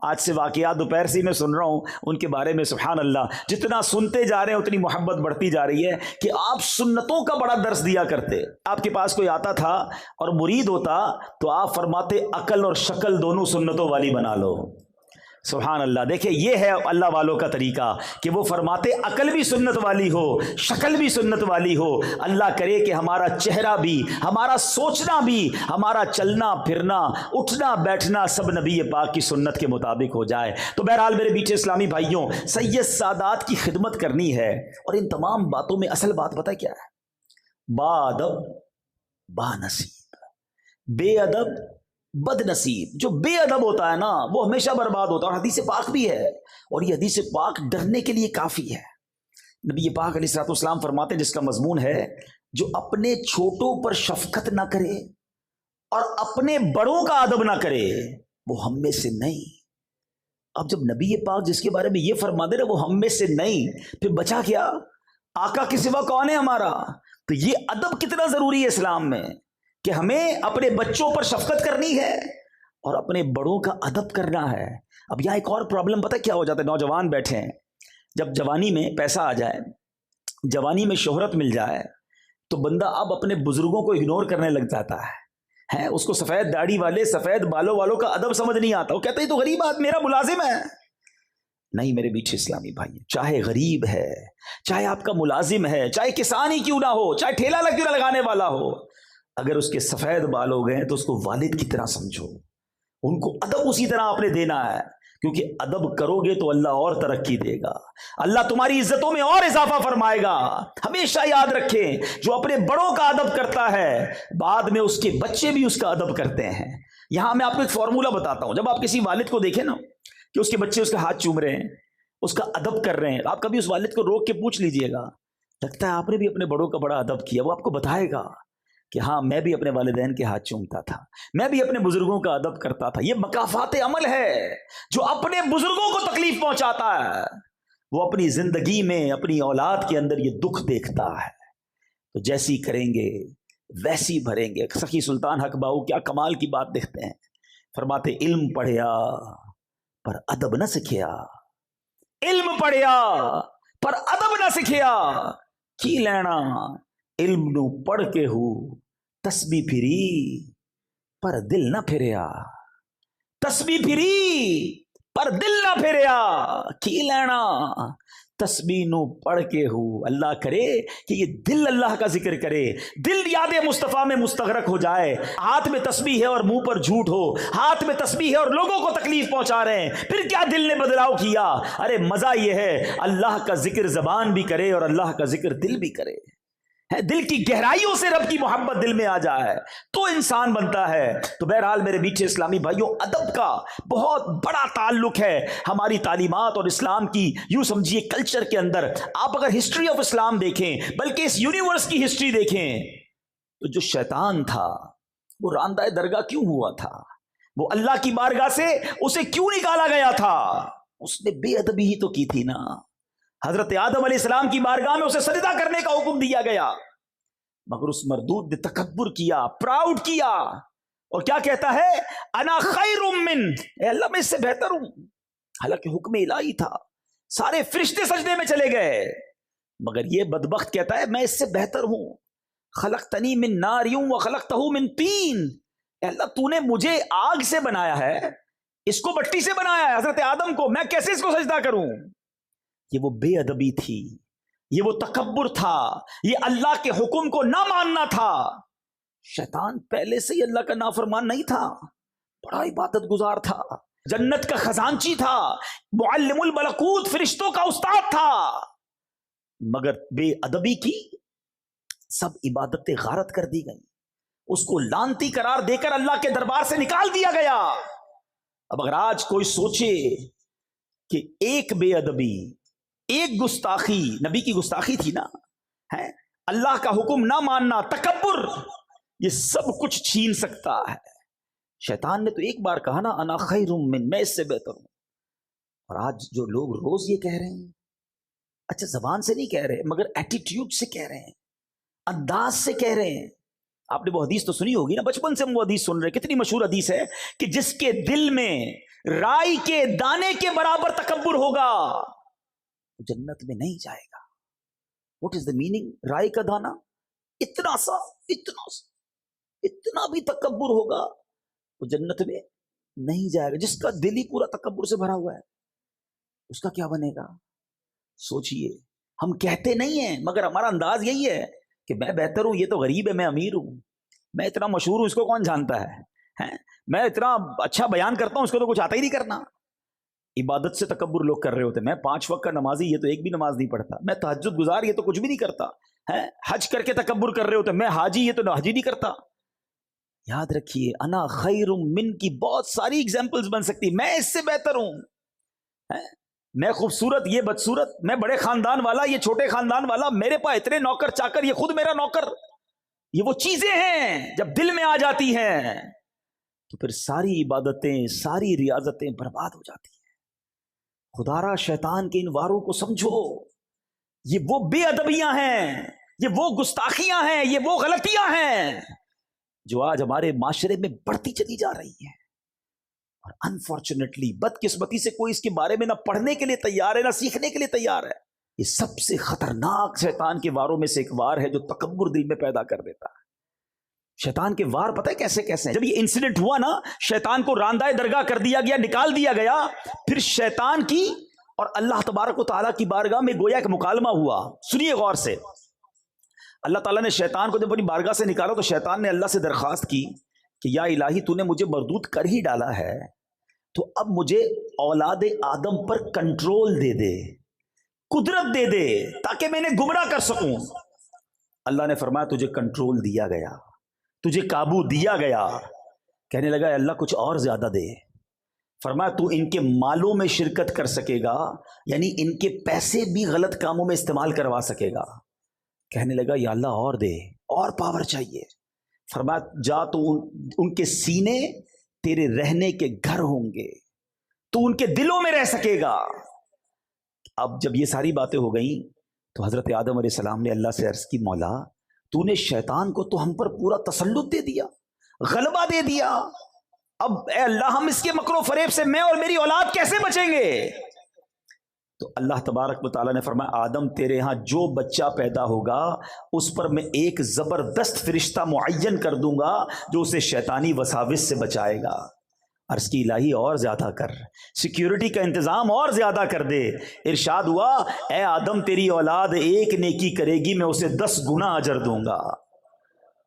آج سے واقعات دوپہر سے میں سن رہا ہوں ان کے بارے میں سبحان اللہ, جتنا سنتے جا رہے ہیں اتنی محبت بڑھتی جا رہی ہے کہ آپ سنتوں کا بڑا درس دیا کرتے. آپ کے پاس کوئی آتا تھا اور مرید ہوتا تو آپ فرماتے عقل اور شکل دونوں سنتوں والی بنا لو. سبحان اللہ. دیکھیں یہ ہے اللہ والوں کا طریقہ کہ وہ فرماتے عقل بھی سنت والی ہو, شکل بھی سنت والی ہو. اللہ کرے کہ ہمارا چہرہ بھی, ہمارا سوچنا بھی, ہمارا چلنا پھرنا اٹھنا بیٹھنا سب نبی پاک کی سنت کے مطابق ہو جائے. تو بہرحال میرے میٹھے اسلامی بھائیوں, سید سادات کی خدمت کرنی ہے. اور ان تمام باتوں میں اصل بات پتہ کیا ہے؟ با ادب با نصیب, بے ادب بد نصیب. جو بے ادب ہوتا ہے نا وہ ہمیشہ برباد ہوتا ہے. اور حدیث پاک بھی ہے, اور یہ حدیث پاک ڈرنے کے لیے کافی ہے. نبی پاک علیہ الصلوۃ والسلام فرماتے ہیں جس کا مضمون ہے جو اپنے چھوٹوں پر شفقت نہ کرے اور اپنے بڑوں کا ادب نہ کرے وہ ہم میں سے نہیں. اب جب نبی پاک جس کے بارے میں یہ فرما دے رہے وہ ہم میں سے نہیں, پھر بچا کیا؟ آقا کے سوا کون ہے ہمارا؟ تو یہ ادب کتنا ضروری ہے اسلام میں کہ ہمیں اپنے بچوں پر شفقت کرنی ہے اور اپنے بڑوں کا ادب کرنا ہے. اب یہاں ایک اور پرابلم پتہ کیا ہو جاتا ہے؟ نوجوان بیٹھے ہیں, جب جوانی میں پیسہ آ جائے, جوانی میں شہرت مل جائے تو بندہ اب اپنے بزرگوں کو اگنور کرنے لگ جاتا ہے. اس کو سفید داڑھی والے سفید بالوں والوں کا ادب سمجھ نہیں آتا. وہ کہتے ہیں تو غریب آدمی میرا ملازم ہے. نہیں میرے میٹھے اسلامی بھائی, چاہے غریب ہے, چاہے آپ کا ملازم ہے, چاہے کسان ہی کیوں نہ ہو, چاہے ٹھیلا لگانے والا ہو, اگر اس کے سفید بال ہو گئے تو اس کو والد کی طرح سمجھو. ان کو ادب اسی طرح آپ نے دینا ہے, کیونکہ ادب کرو گے تو اللہ اور ترقی دے گا, اللہ تمہاری عزتوں میں اور اضافہ فرمائے گا. ہمیشہ یاد رکھیں جو اپنے بڑوں کا ادب کرتا ہے بعد میں اس کے بچے بھی اس کا ادب کرتے ہیں. یہاں میں آپ کو ایک فارمولہ بتاتا ہوں. جب آپ کسی والد کو دیکھیں نا کہ اس کے بچے اس کا ہاتھ چوم رہے ہیں, اس کا ادب کر رہے ہیں, آپ کبھی اس والد کو روک کے پوچھ لیجئے گا لگتا ہے آپ نے بھی اپنے بڑوں کا بڑا ادب کیا. وہ آپ کو بتائے گا کہ ہاں میں بھی اپنے والدین کے ہاتھ چومتا تھا, میں بھی اپنے بزرگوں کا ادب کرتا تھا. یہ مکافات عمل ہے. جو اپنے بزرگوں کو تکلیف پہنچاتا ہے وہ اپنی زندگی میں اپنی اولاد کے اندر یہ دکھ دیکھتا ہے. تو جیسی کریں گے ویسی بھریں گے. سخی سلطان حق باؤ کیا کمال کی بات دیکھتے ہیں, فرماتے علم پڑھیا پر ادب نہ سکھیا, علم پڑھیا پر ادب نہ سکھیا, کی لینا علم نو پڑھ کے ہو تسبیح پھری پر دل نہ پھریا, تسبیح پھری پر دل نہ پھریا, کی لینا تسبیح نو پڑھ کے ہو. اللہ کرے کہ یہ دل اللہ کا ذکر کرے, دل یاد مصطفیٰ میں مستغرق ہو جائے. ہاتھ میں تسبیح ہے اور منہ پر جھوٹ ہو, ہاتھ میں تسبیح ہے اور لوگوں کو تکلیف پہنچا رہے ہیں, پھر کیا دل نے بدلاؤ کیا؟ ارے مزہ یہ ہے اللہ کا ذکر زبان بھی کرے اور اللہ کا ذکر دل بھی کرے, دل کی گہرائیوں سے رب کی محبت دل میں آ جائے تو انسان بنتا ہے. تو بہرحال میرے میٹھے اسلامی بھائیوں, ادب کا بہت بڑا تعلق ہے ہماری تعلیمات اور اسلام کی یوں سمجھیے کلچر کے اندر. آپ اگر ہسٹری آف اسلام دیکھیں, بلکہ اس یونیورس کی ہسٹری دیکھیں, تو جو شیطان تھا وہ راندہ درگاہ کیوں ہوا تھا؟ وہ اللہ کی بارگاہ سے اسے کیوں نکالا گیا تھا؟ اس نے بے ادبی ہی تو کی تھی نا. حضرت آدم علیہ السلام کی بارگاہ میں اسے سجدہ کرنے کا حکم دیا گیا, مگر اس مردود نے تکبر کیا, پراؤڈ کیا, اور کیا کہتا ہے؟ انا خیر من, اے اللہ میں اس سے بہتر ہوں. حالانکہ حکم الہی تھا, سارے فرشتے سجدے میں چلے گئے, مگر یہ بدبخت کہتا ہے میں اس سے بہتر ہوں. خلقتنی من نار وخلقتہ من طین, اے اللہ تو نے مجھے آگ سے بنایا ہے, اس کو مٹی سے بنایا ہے, حضرت آدم کو, میں کیسے اس کو سجدہ کروں؟ یہ وہ بے ادبی تھی, یہ وہ تکبر تھا, یہ اللہ کے حکم کو نہ ماننا تھا. شیطان پہلے سے ہی اللہ کا نافرمان نہیں تھا, بڑا عبادت گزار تھا, جنت کا خزانچی تھا, معلم الملکوت فرشتوں کا استاد تھا, مگر بے ادبی کی سب عبادتیں غارت کر دی گئیں, اس کو لعنتی قرار دے کر اللہ کے دربار سے نکال دیا گیا. اب اگر آج کوئی سوچے کہ ایک بے ادبی, ایک گستاخی, نبی کی گستاخی تھی نا, ہے اللہ کا حکم نہ ماننا, تکبر, یہ سب کچھ چھین سکتا ہے. شیطان نے تو ایک بار کہا نا انا خیر من, میں اس سے بہتر ہوں. اور آج جو لوگ روز یہ کہہ رہے ہیں, اچھا زبان سے نہیں کہہ رہے مگر ایٹیٹیوڈ سے کہہ رہے ہیں, انداز سے کہہ رہے ہیں. آپ نے وہ حدیث تو سنی ہوگی نا, بچپن سے ہم وہ حدیث سن رہے ہیں, کتنی مشہور حدیث ہے کہ جس کے دل میں رائی کے دانے کے برابر تکبر ہوگا جنت میں نہیں جائے گا. What is the meaning? رائی کا دانا اتنا سا, اتنا بھی تکبر ہوگا وہ جنت میں نہیں جائے گا. جس کا دل ہی پورا تکبر سے بھرا ہوا ہے اس کا کیا بنے گا؟ سوچئے. ہم کہتے نہیں ہیں مگر ہمارا انداز یہی ہے کہ میں بہتر ہوں, یہ تو غریب ہے, میں امیر ہوں, میں اتنا مشہور ہوں, اس کو کون جانتا ہے, میں اتنا اچھا بیان کرتا ہوں, اس کو تو کچھ آتا ہی نہیں کرنا. عبادت سے تکبر لوگ کر رہے ہوتے, میں 5 وقت کا نمازی, یہ تو ایک بھی نماز نہیں پڑھتا, میں تہجد گزار, یہ تو کچھ بھی نہیں کرتا ہے, حج کر کے تکبر کر رہے ہوتے, میں حاجی, یہ تو حج ہی نہیں کرتا. یاد رکھیے انا خیر من کی بہت ساری ایگزامپلز بن سکتی. میں اس سے بہتر ہوں, میں خوبصورت, یہ بدصورت, میں بڑے خاندان والا, یہ چھوٹے خاندان والا, میرے پاس اتنے نوکر چاکر, یہ خود میرا نوکر. یہ وہ چیزیں ہیں جب دل میں آ جاتی ہیں تو پھر ساری عبادتیں, ساری ریاضتیں برباد ہو جاتی ہیں. خدارا شیطان کے ان واروں کو سمجھو, یہ وہ بے ادبیاں ہیں, یہ وہ گستاخیاں ہیں, یہ وہ غلطیاں ہیں جو آج ہمارے معاشرے میں بڑھتی چلی جا رہی ہیں. اور انفارچونیٹلی, بدقسمتی سے کوئی اس کے بارے میں نہ پڑھنے کے لیے تیار ہے, نہ سیکھنے کے لیے تیار ہے. یہ سب سے خطرناک شیطان کے واروں میں سے ایک وار ہے جو تکبر دل میں پیدا کر دیتا ہے. شیطان کے وار پتہ ہے کیسے کیسے ہیں؟ جب یہ انسیڈنٹ ہوا نا, شیطان کو راندہ درگاہ کر دیا گیا, نکال دیا گیا, پھر شیطان کی اور اللہ تبارک و تعالیٰ کی بارگاہ میں گویا ایک مکالمہ ہوا. سنیے غور سے. اللہ تعالیٰ نے شیطان کو جب اپنی بارگاہ سے نکالا تو شیطان نے اللہ سے درخواست کی کہ یا الہی تو نے مجھے مردود کر ہی ڈالا ہے, تو اب مجھے اولاد آدم پر کنٹرول دے دے, قدرت دے دے, تاکہ میں انہیں گمراہ کر سکوں. اللہ نے فرمایا تجھے کنٹرول دیا گیا, تجھے قابو دیا گیا. کہنے لگا اللہ کچھ اور زیادہ دے. فرمایا تو ان کے مالوں میں شرکت کر سکے گا, یعنی ان کے پیسے بھی غلط کاموں میں استعمال کروا سکے گا. کہنے لگا یا اللہ اور دے, اور پاور چاہیے. فرمایا جا تو ان کے سینے تیرے رہنے کے گھر ہوں گے, تو ان کے دلوں میں رہ سکے گا. اب جب یہ ساری باتیں ہو گئیں تو حضرت آدم علیہ السلام نے اللہ سے عرض کی مولا تو نے شیطان کو تو ہم پر پورا تسلط دے دیا، غلبہ دے دیا، اب اے اللہ ہم اس کے مکر و فریب سے میں اور میری اولاد کیسے بچیں گے؟ تو اللہ تبارک و تعالیٰ نے فرمایا آدم تیرے ہاں جو بچہ پیدا ہوگا اس پر میں ایک زبردست فرشتہ معین کر دوں گا جو اسے شیطانی وساوس سے بچائے گا۔ عرض کی الہی اور زیادہ کر، سیکیورٹی کا انتظام اور زیادہ کر دے۔ ارشاد ہوا اے آدم تیری اولاد ایک نیکی کرے گی میں اسے 10 گنا اجر دوں گا۔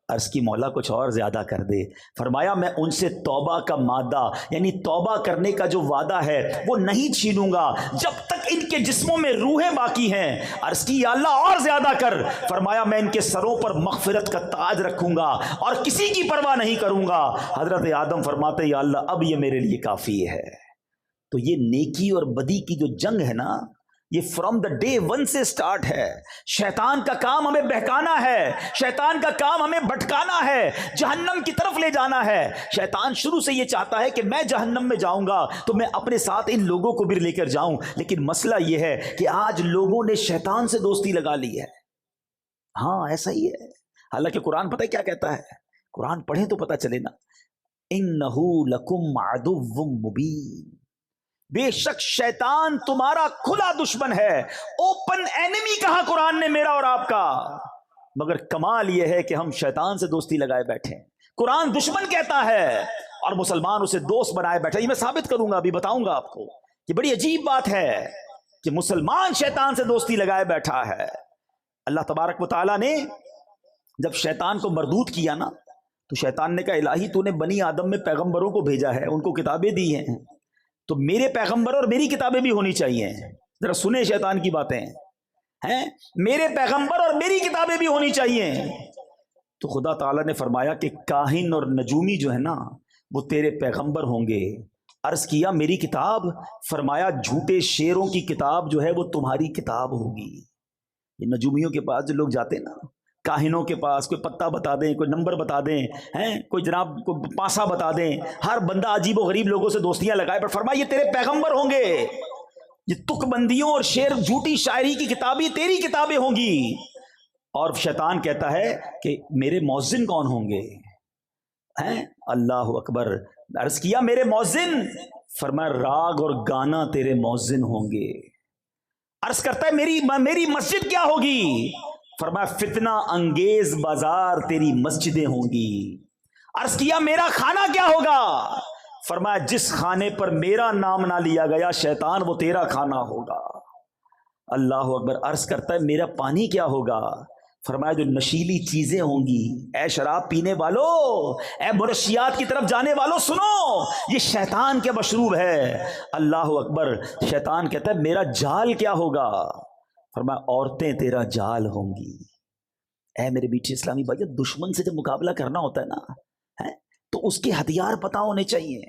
عرض کی مولا کچھ اور زیادہ کر دے۔ فرمایا میں ان سے توبہ کا مادہ یعنی توبہ کرنے کا جو وعدہ ہے وہ نہیں چھینوں گا جب تک ان کے جسموں میں روحیں باقی ہیں۔ عرض کی یا اللہ اور زیادہ کر۔ فرمایا میں ان کے سروں پر مغفرت کا تاج رکھوں گا اور کسی کی پرواہ نہیں کروں گا۔ حضرت آدم فرماتے یا اللہ اب یہ میرے لیے کافی ہے۔ تو یہ نیکی اور بدی کی جو جنگ ہے نا یہ فرام دا ڈے ون سے سٹارٹ ہے۔ شیطان کا کام ہمیں بہکانا ہے، شیطان کا کام ہمیں بھٹکانا ہے، جہنم کی طرف لے جانا ہے۔ شیطان شروع سے یہ چاہتا ہے کہ میں جہنم میں جاؤں گا تو میں اپنے ساتھ ان لوگوں کو بھی لے کر جاؤں، لیکن مسئلہ یہ ہے کہ آج لوگوں نے شیطان سے دوستی لگا لی ہے۔ ہاں ایسا ہی ہے، حالانکہ قرآن پتہ کیا کہتا ہے؟ قرآن پڑھیں تو پتہ چلے نا، اِنَّهُ لَكُمْ عَدُوٌّ مُبِينٌ، بے شک شیطان تمہارا کھلا دشمن ہے۔ اوپن اینیمی کہا قرآن نے میرا اور آپ کا، مگر کمال یہ ہے کہ ہم شیطان سے دوستی لگائے بیٹھے ہیں۔ قرآن دشمن کہتا ہے اور مسلمان اسے دوست بنائے بیٹھے۔ یہ میں ثابت کروں گا، ابھی بتاؤں گا آپ کو، یہ بڑی عجیب بات ہے کہ مسلمان شیطان سے دوستی لگائے بیٹھا ہے۔ اللہ تبارک و تعالیٰ نے جب شیطان کو مردود کیا نا تو شیطان نے کہا الہی تو نے بنی آدم میں پیغمبروں کو بھیجا ہے، ان کو کتابیں دی ہیں، تو میرے پیغمبر اور میری کتابیں بھی ہونی چاہیے۔ ذرا سنیں شیطان کی باتیں ہیں، میرے پیغمبر اور میری کتابیں بھی ہونی چاہیے۔ تو خدا تعالیٰ نے فرمایا کہ کاہن اور نجومی جو ہے نا وہ تیرے پیغمبر ہوں گے۔ عرض کیا میری کتاب؟ فرمایا جھوٹے شیروں کی کتاب جو ہے وہ تمہاری کتاب ہوگی۔ یہ نجومیوں کے پاس جو لوگ جاتے ہیں نا، کاہنوں کے پاس، کوئی پتہ بتا دیں، کوئی نمبر بتا دیں، کوئی جناب کوئی پاسا بتا دیں، ہر بندہ عجیب و غریب لوگوں سے دوستیاں لگائے، پر فرمایا یہ تیرے پیغمبر ہوں گے۔ یہ تک بندیوں اور شعر جھوٹی شاعری کی کتابیں تیری کتابیں ہوں گی۔ اور شیطان کہتا ہے کہ میرے مؤذن کون ہوں گے؟ اللہ اکبر۔ عرض کیا میرے مؤذن؟ فرمایا راگ اور گانا تیرے مؤذن ہوں گے۔ عرض کرتا ہے میری مسجد کیا ہوگی؟ فرمایا فتنہ انگیز بازار تیری مسجدیں ہوں گی۔ عرض کیا میرا کھانا کیا ہوگا؟ فرمایا جس کھانے پر میرا نام نہ لیا گیا شیطان وہ تیرا کھانا ہوگا۔ اللہ اکبر۔ عرض کرتا ہے میرا پانی کیا ہوگا؟ فرمایا جو نشیلی چیزیں ہوں گی، اے شراب پینے والو، اے منشیات کی طرف جانے والو سنو، یہ شیطان کے مشروب ہے۔ اللہ اکبر۔ شیطان کہتا ہے میرا جال کیا ہوگا؟ فرمایا عورتیں تیرا جال ہوں گی۔ اے میرے میٹھے اسلامی بھائی، دشمن سے جب مقابلہ کرنا ہوتا ہے نا تو اس کے ہتھیار پتہ ہونے چاہیے،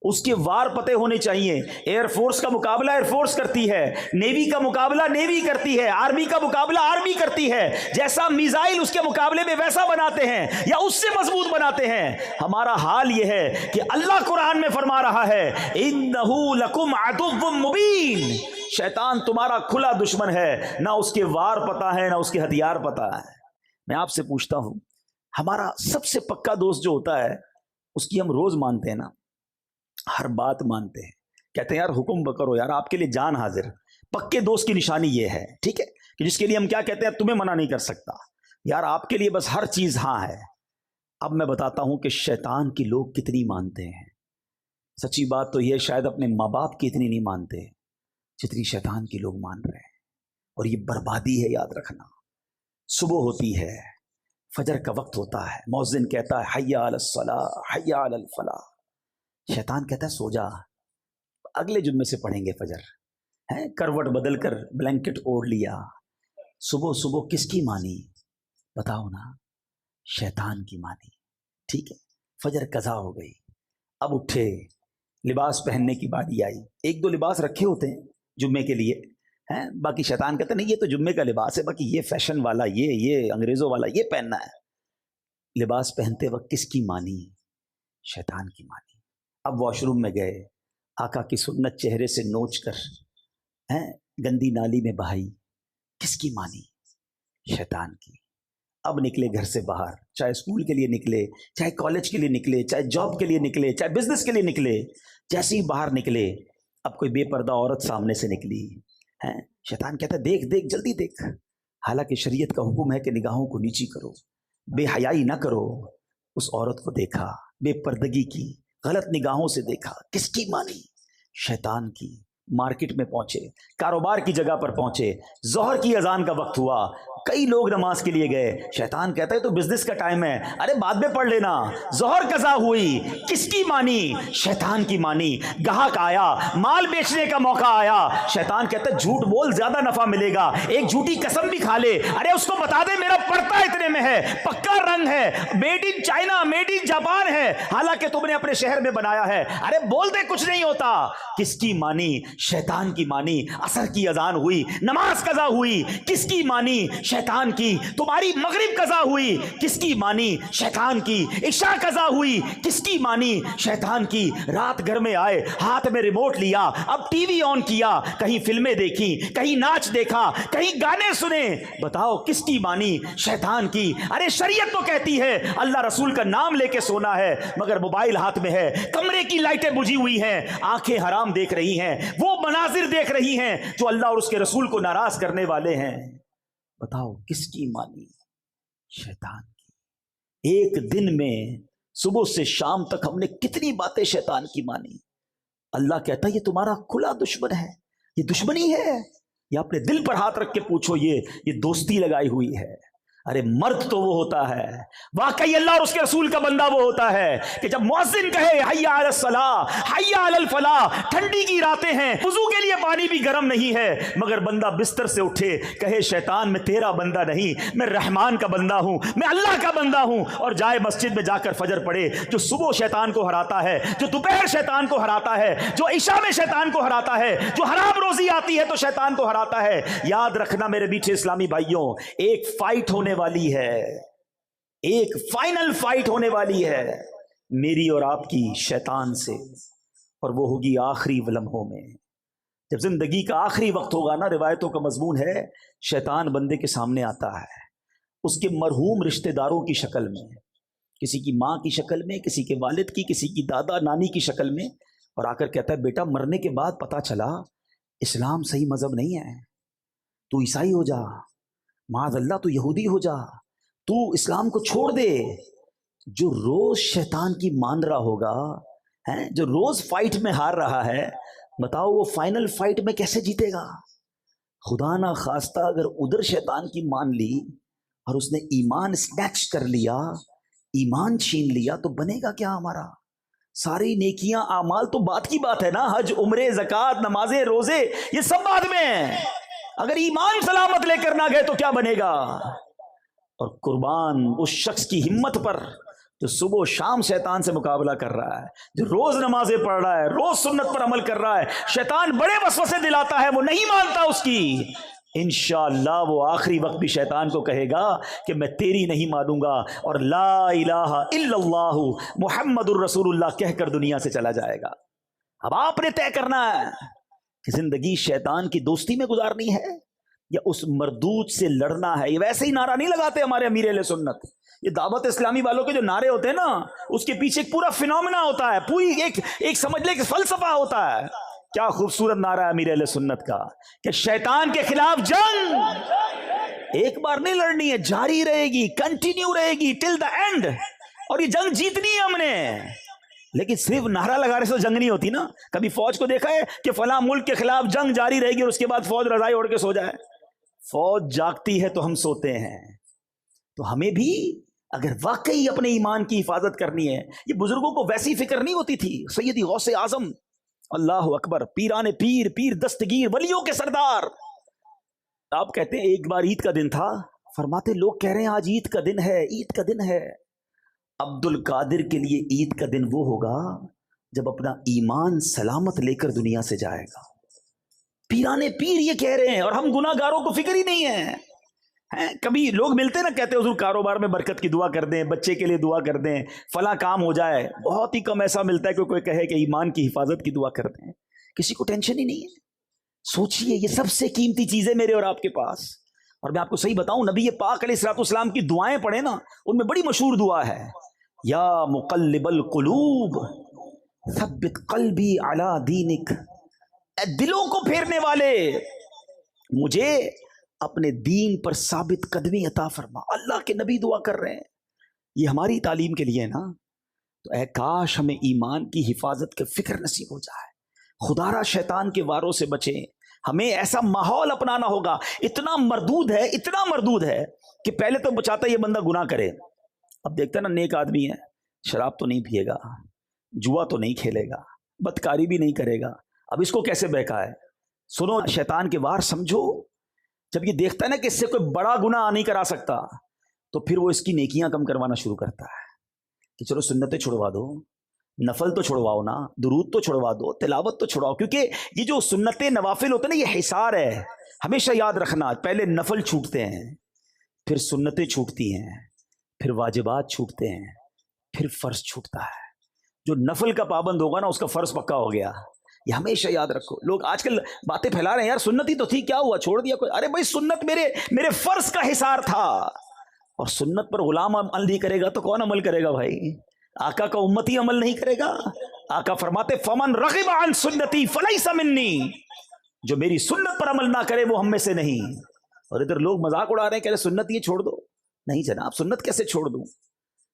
اس کے وار پتے ہونے چاہیے۔ ایئر فورس کا مقابلہ ایئر فورس کرتی ہے، نیوی کا مقابلہ نیوی کرتی ہے، آرمی کا مقابلہ آرمی کرتی ہے۔ جیسا میزائل اس کے مقابلے میں ویسا بناتے ہیں یا اس سے مضبوط بناتے ہیں۔ ہمارا حال یہ ہے کہ اللہ قرآن میں فرما رہا ہے اِنَّهُ لَكُمْ عَدُوٌّ مُبِينٌ، شیطان تمہارا کھلا دشمن ہے، نہ اس کے وار پتہ ہے نہ اس کے ہتھیار پتہ ہے۔ میں آپ سے پوچھتا ہوں، ہمارا سب سے پکا دوست جو ہوتا ہے اس کی ہم روز مانتے ہیں نا، ہر بات مانتے ہیں، کہتے ہیں یار حکم کرو یار، آپ کے لیے جان حاضر۔ پکے دوست کی نشانی یہ ہے، ٹھیک ہے، کہ جس کے لیے ہم کیا کہتے ہیں تمہیں منع نہیں کر سکتا یار، آپ کے لیے بس ہر چیز ہاں ہے۔ اب میں بتاتا ہوں کہ شیطان کی لوگ کتنی مانتے ہیں۔ سچی بات تو یہ شاید اپنے ماں باپ کی اتنی نہیں مانتے جتنی شیطان کی لوگ مان رہے ہیں، اور یہ بربادی ہے، یاد رکھنا۔ صبح ہوتی ہے، فجر کا وقت ہوتا ہے، مؤذن کہتا ہے حی علی الصلاۃ حی علی الفلاح، شیطان کہتا ہے سو جا، اگلے جمعے سے پڑھیں گے فجر، کروٹ بدل کر بلینکٹ اوڑھ لیا۔ صبح صبح کس کی مانی؟ بتاؤ نا، شیطان کی مانی، ٹھیک ہے۔ فجر قضا ہو گئی، اب اٹھے، لباس پہننے کی باری آئی، ایک دو لباس رکھے ہوتے ہیں جمعے کے لیے، باقی شیطان کہتا نہیں یہ تو جمعے کا لباس ہے، باقی یہ فیشن والا، یہ انگریزوں والا یہ پہننا ہے۔ لباس پہنتے وقت کس کی مانی؟ شیطان کی مانی۔ اب واش روم میں گئے، آقا کی سنت چہرے سے نوچ کر گندی نالی میں بہائی، کس کی مانی؟ شیطان کی۔ اب نکلے گھر سے باہر، چاہے اسکول کے لیے نکلے، چاہے کالج کے لیے نکلے، چاہے جاب کے لیے نکلے، چاہے بزنس کے لیے نکلے، جیسے ہی باہر نکلے اب کوئی بے پردہ عورت سامنے سے نکلی ہے، شیطان کہتا ہے دیکھ دیکھ جلدی دیکھ، حالانکہ شریعت کا حکم ہے کہ نگاہوں کو نیچی کرو، بے حیائی نہ کرو۔ اس عورت کو دیکھا، بے پردگی کی، غلط نگاہوں سے دیکھا، کس کی مانی؟ شیطان کی۔ مارکیٹ میں پہنچے، کاروبار کی جگہ پر پہنچے، ظہر کی اذان کا وقت ہوا، کئی لوگ نماز کے لیے گئے، شیطان کہتا ہے تو بزنس کا ٹائم ہے، ارے بعد میں پڑھ لینا۔ ظہر قضا ہوئی، کس کی مانی؟ شیطان کی مانی۔ گاہک آیا، مال بیچنے کا موقع آیا، شیطان کہتا ہے جھوٹ بول زیادہ نفع ملے گا، ایک جھوٹی قسم بھی کھا لے، ارے اس کو بتا دے میرا پڑتا اتنے میں ہے، پکا رنگ ہے، made in China, made in Japan ہے، حالانکہ تم نے اپنے شہر میں بنایا ہے، ارے بول دے کچھ نہیں ہوتا۔ کس کی مانی؟ شیطان کی مانی۔ عصر کی اذان ہوئی، نماز قضا ہوئی، کس کی مانی؟ شیطان کی۔ تمہاری مغرب قضا ہوئی، کس کی مانی؟ شیطان کی۔ عشاء قضا ہوئی، کس کی مانی؟ شیطان کی۔ رات گھر میں آئے، ہاتھ میں ریموٹ لیا، اب ٹی وی آن کیا، کہیں فلمیں دیکھی، کہیں ناچ دیکھا، کہیں گانے سنے، بتاؤ کس کی مانی؟ شیطان کی۔ ارے شریعت تو کہتی ہے اللہ رسول کا نام لے کے سونا ہے، مگر موبائل ہاتھ میں ہے، کمرے کی لائٹیں بجھی ہوئی ہیں، آنکھیں حرام دیکھ رہی ہیں، وہ مناظر دیکھ رہی ہیں جو اللہ اور اس کے رسول کو ناراض کرنے والے ہیں، بتاؤ کس کی مانی؟ شیطان کی۔ ایک دن میں صبح سے شام تک ہم نے کتنی باتیں شیطان کی مانی۔ اللہ کہتا ہے یہ تمہارا کھلا دشمن ہے، یہ دشمنی ہے، یا اپنے دل پر ہاتھ رکھ کے پوچھو یہ دوستی لگائی ہوئی ہے۔ ارے مرد تو وہ ہوتا ہے، واقعی اللہ اور اس کے رسول کا بندہ وہ ہوتا ہے کہ جب مؤذن کہے حی علی الصلاۃ، حی علی الفلاح، ٹھنڈی کی راتیں ہیں، وضو کے لیے پانی بھی گرم نہیں ہے، مگر بندہ بستر سے اٹھے کہے شیطان میں تیرا بندہ نہیں، میں رحمان کا بندہ ہوں، میں اللہ کا بندہ ہوں، اور جائے مسجد میں جا کر فجر پڑھے، جو صبح شیطان کو ہراتا ہے، جو دوپہر شیطان کو ہراتا ہے، جو عشاء میں شیطان کو ہراتا ہے، جو حرام روزی آتی ہے تو شیطان کو ہراتا ہے۔ یاد رکھنا میرے میٹھے اسلامی بھائیوں، ایک فائٹ ہونے والی ہے، ایک فائنل فائٹ ہونے والی ہے میری اور آپ کی شیطان سے، اور وہ ہوگی آخری لمحوں میں، جب زندگی کا آخری وقت ہوگا نا۔ روایتوں کا مضمون ہے شیطان بندے کے سامنے آتا ہے اس کے مرحوم رشتہ داروں کی شکل میں، کسی کی ماں کی شکل میں، کسی کے والد کی، کسی کی دادا نانی کی شکل میں، اور آ کر کہتا ہے بیٹا مرنے کے بعد پتا چلا اسلام صحیح مذہب نہیں ہے، تو عیسائی ہو جا، معاذ اللہ تو یہودی ہو جا، تو اسلام کو چھوڑ دے۔ جو روز شیطان کی مان رہا ہوگا، جو روز فائٹ میں ہار رہا ہے، بتاؤ وہ فائنل فائٹ میں کیسے جیتے گا؟ خدا نہ خواستہ اگر ادھر شیطان کی مان لی اور اس نے ایمان سنیچ کر لیا، ایمان چھین لیا، تو بنے گا کیا ہمارا؟ ساری نیکیاں اعمال تو بات کی بات ہے نا، حج، عمرے، زکوٰۃ، نمازیں، روزے، یہ سب بعد میں ہیں، اگر ایمان سلامت لے کر نہ گئے تو کیا بنے گا؟ اور قربان اس شخص کی ہمت پر جو صبح و شام شیطان سے مقابلہ کر رہا ہے، جو روز نمازیں پڑھ رہا ہے، روز سنت پر عمل کر رہا ہے، شیطان بڑے وسوسے دلاتا ہے، وہ نہیں مانتا اس کی، انشاءاللہ وہ آخری وقت بھی شیطان کو کہے گا کہ میں تیری نہیں مانوں گا، اور لا الہ الا اللہ محمد الرسول اللہ کہہ کر دنیا سے چلا جائے گا۔ اب آپ نے طے کرنا ہے کہ زندگی شیطان کی دوستی میں گزارنی ہے یا اس مردود سے لڑنا ہے۔ یہ ویسے ہی نعرہ نہیں لگاتے ہمارے امیر اہل سنت، یہ دعوت اسلامی والوں کے جو نعرے ہوتے ہیں نا، اس کے پیچھے ایک پورا فینومینا ہوتا ہے، پوری ایک سمجھ لے کہ فلسفہ ہوتا ہے۔ کیا خوبصورت نعرہ ہے امیر اہل سنت کا کہ شیطان کے خلاف جنگ ایک بار نہیں لڑنی ہے، جاری رہے گی، کنٹینیو رہے گی ٹل دا اینڈ، اور یہ جنگ جیتنی ہے ہم نے۔ لیکن صرف نعرہ لگانے سے جنگ نہیں ہوتی نا۔ کبھی فوج کو دیکھا ہے کہ فلاں ملک کے خلاف جنگ جاری رہے گی اور اس کے بعد فوج رضائی اوڑھ کے سو جائے؟ فوج جاگتی ہے تو ہم سوتے ہیں۔ تو ہمیں بھی اگر واقعی اپنے ایمان کی حفاظت کرنی ہے، یہ بزرگوں کو ویسی فکر نہیں ہوتی تھی۔ سیدی غوث اعظم، اللہ اکبر، پیران پیر، پیر دستگیر، ولیوں کے سردار، آپ کہتے ہیں ایک بار عید کا دن تھا، فرماتے لوگ کہہ رہے ہیں آج عید کا دن ہے، عید کا دن ہے۔ عبد القادر کے لیے عید کا دن وہ ہوگا جب اپنا ایمان سلامت لے کر دنیا سے جائے گا۔ پیران پیر یہ کہہ رہے ہیں، اور ہم گناہ گاروں کو فکر ہی نہیں ہے۔ کبھی لوگ ملتے نا، کہتے حضور کاروبار میں برکت کی دعا کر دیں، بچے کے لیے دعا کر دیں، فلاں کام ہو جائے۔ بہت ہی کم ایسا ملتا ہے کہ کوئی کہے کہ ایمان کی حفاظت کی دعا کر دیں۔ کسی کو ٹینشن ہی نہیں ہے۔ سوچئے یہ سب سے قیمتی چیزیں میرے اور آپ کے پاس، اور میں آپ کو صحیح بتاؤں، نبی پاک علیہ الصلوۃ والسلام کی دعائیں پڑھیں نا، ان میں بڑی مشہور دعا ہے، یا مقلب القلوب ثبت قلبی علی دینک، اے دلوں کو پھیرنے والے مجھے اپنے دین پر ثابت قدمی عطا فرما۔ اللہ کے نبی دعا کر رہے ہیں، یہ ہماری تعلیم کے لیے نا۔ تو اے کاش ہمیں ایمان کی حفاظت کے فکر نصیب ہو جائے، خدا را شیطان کے واروں سے بچیں۔ ہمیں ایسا ماحول اپنانا ہوگا، اتنا مردود ہے کہ پہلے تو بچاتا یہ بندہ گناہ کرے، اب دیکھتا ہے نا نیک آدمی ہے، شراب تو نہیں پیے گا، جوا تو نہیں کھیلے گا، بدکاری بھی نہیں کرے گا، اب اس کو کیسے بہکائے۔ سنو، شیطان کے وار سمجھو، جب یہ دیکھتا ہے نا کہ اس سے کوئی بڑا گناہ نہیں کرا سکتا، تو پھر وہ اس کی نیکیاں کم کروانا شروع کرتا ہے کہ چلو سنتیں چھڑوا دو، نفل تو چھڑواؤ نا، درود تو چھڑوا دو، تلاوت تو چھڑواؤ، کیونکہ یہ جو سنتیں نوافل ہوتے ہیں نا، یہ حصار ہے، ہمیشہ یاد رکھنا، پہلے نفل چھوٹتے ہیں، پھر سنتیں چھوٹتی ہیں، پھر واجبات چھوٹتے ہیں، پھر فرض چھوٹتا ہے۔ جو نفل کا پابند ہوگا نا، اس کا فرض پکا ہو گیا، یہ ہمیشہ یاد رکھو۔ لوگ آج کل باتیں پھیلا رہے ہیں، یار سنت ہی تو تھی، کیا ہوا چھوڑ دیا کوئی؟ ارے بھائی سنت میرے فرض کا حصار تھا، اور سنت پر غلام عمل نہیں کرے گا تو کون عمل کرے گا بھائی؟ آقا کا امتی عمل نہیں کرے گا؟ آقا فرماتے فمن رغب عن سنتی فلیس منی، جو میری سنت پر عمل نہ کرے وہ ہم میں سے نہیں۔ اور ادھر لوگ مذاق اڑا رہے ہیں، کہہ رہے سنت یہ چھوڑ دو۔ نہیں جناب، سنت کیسے چھوڑ دوں؟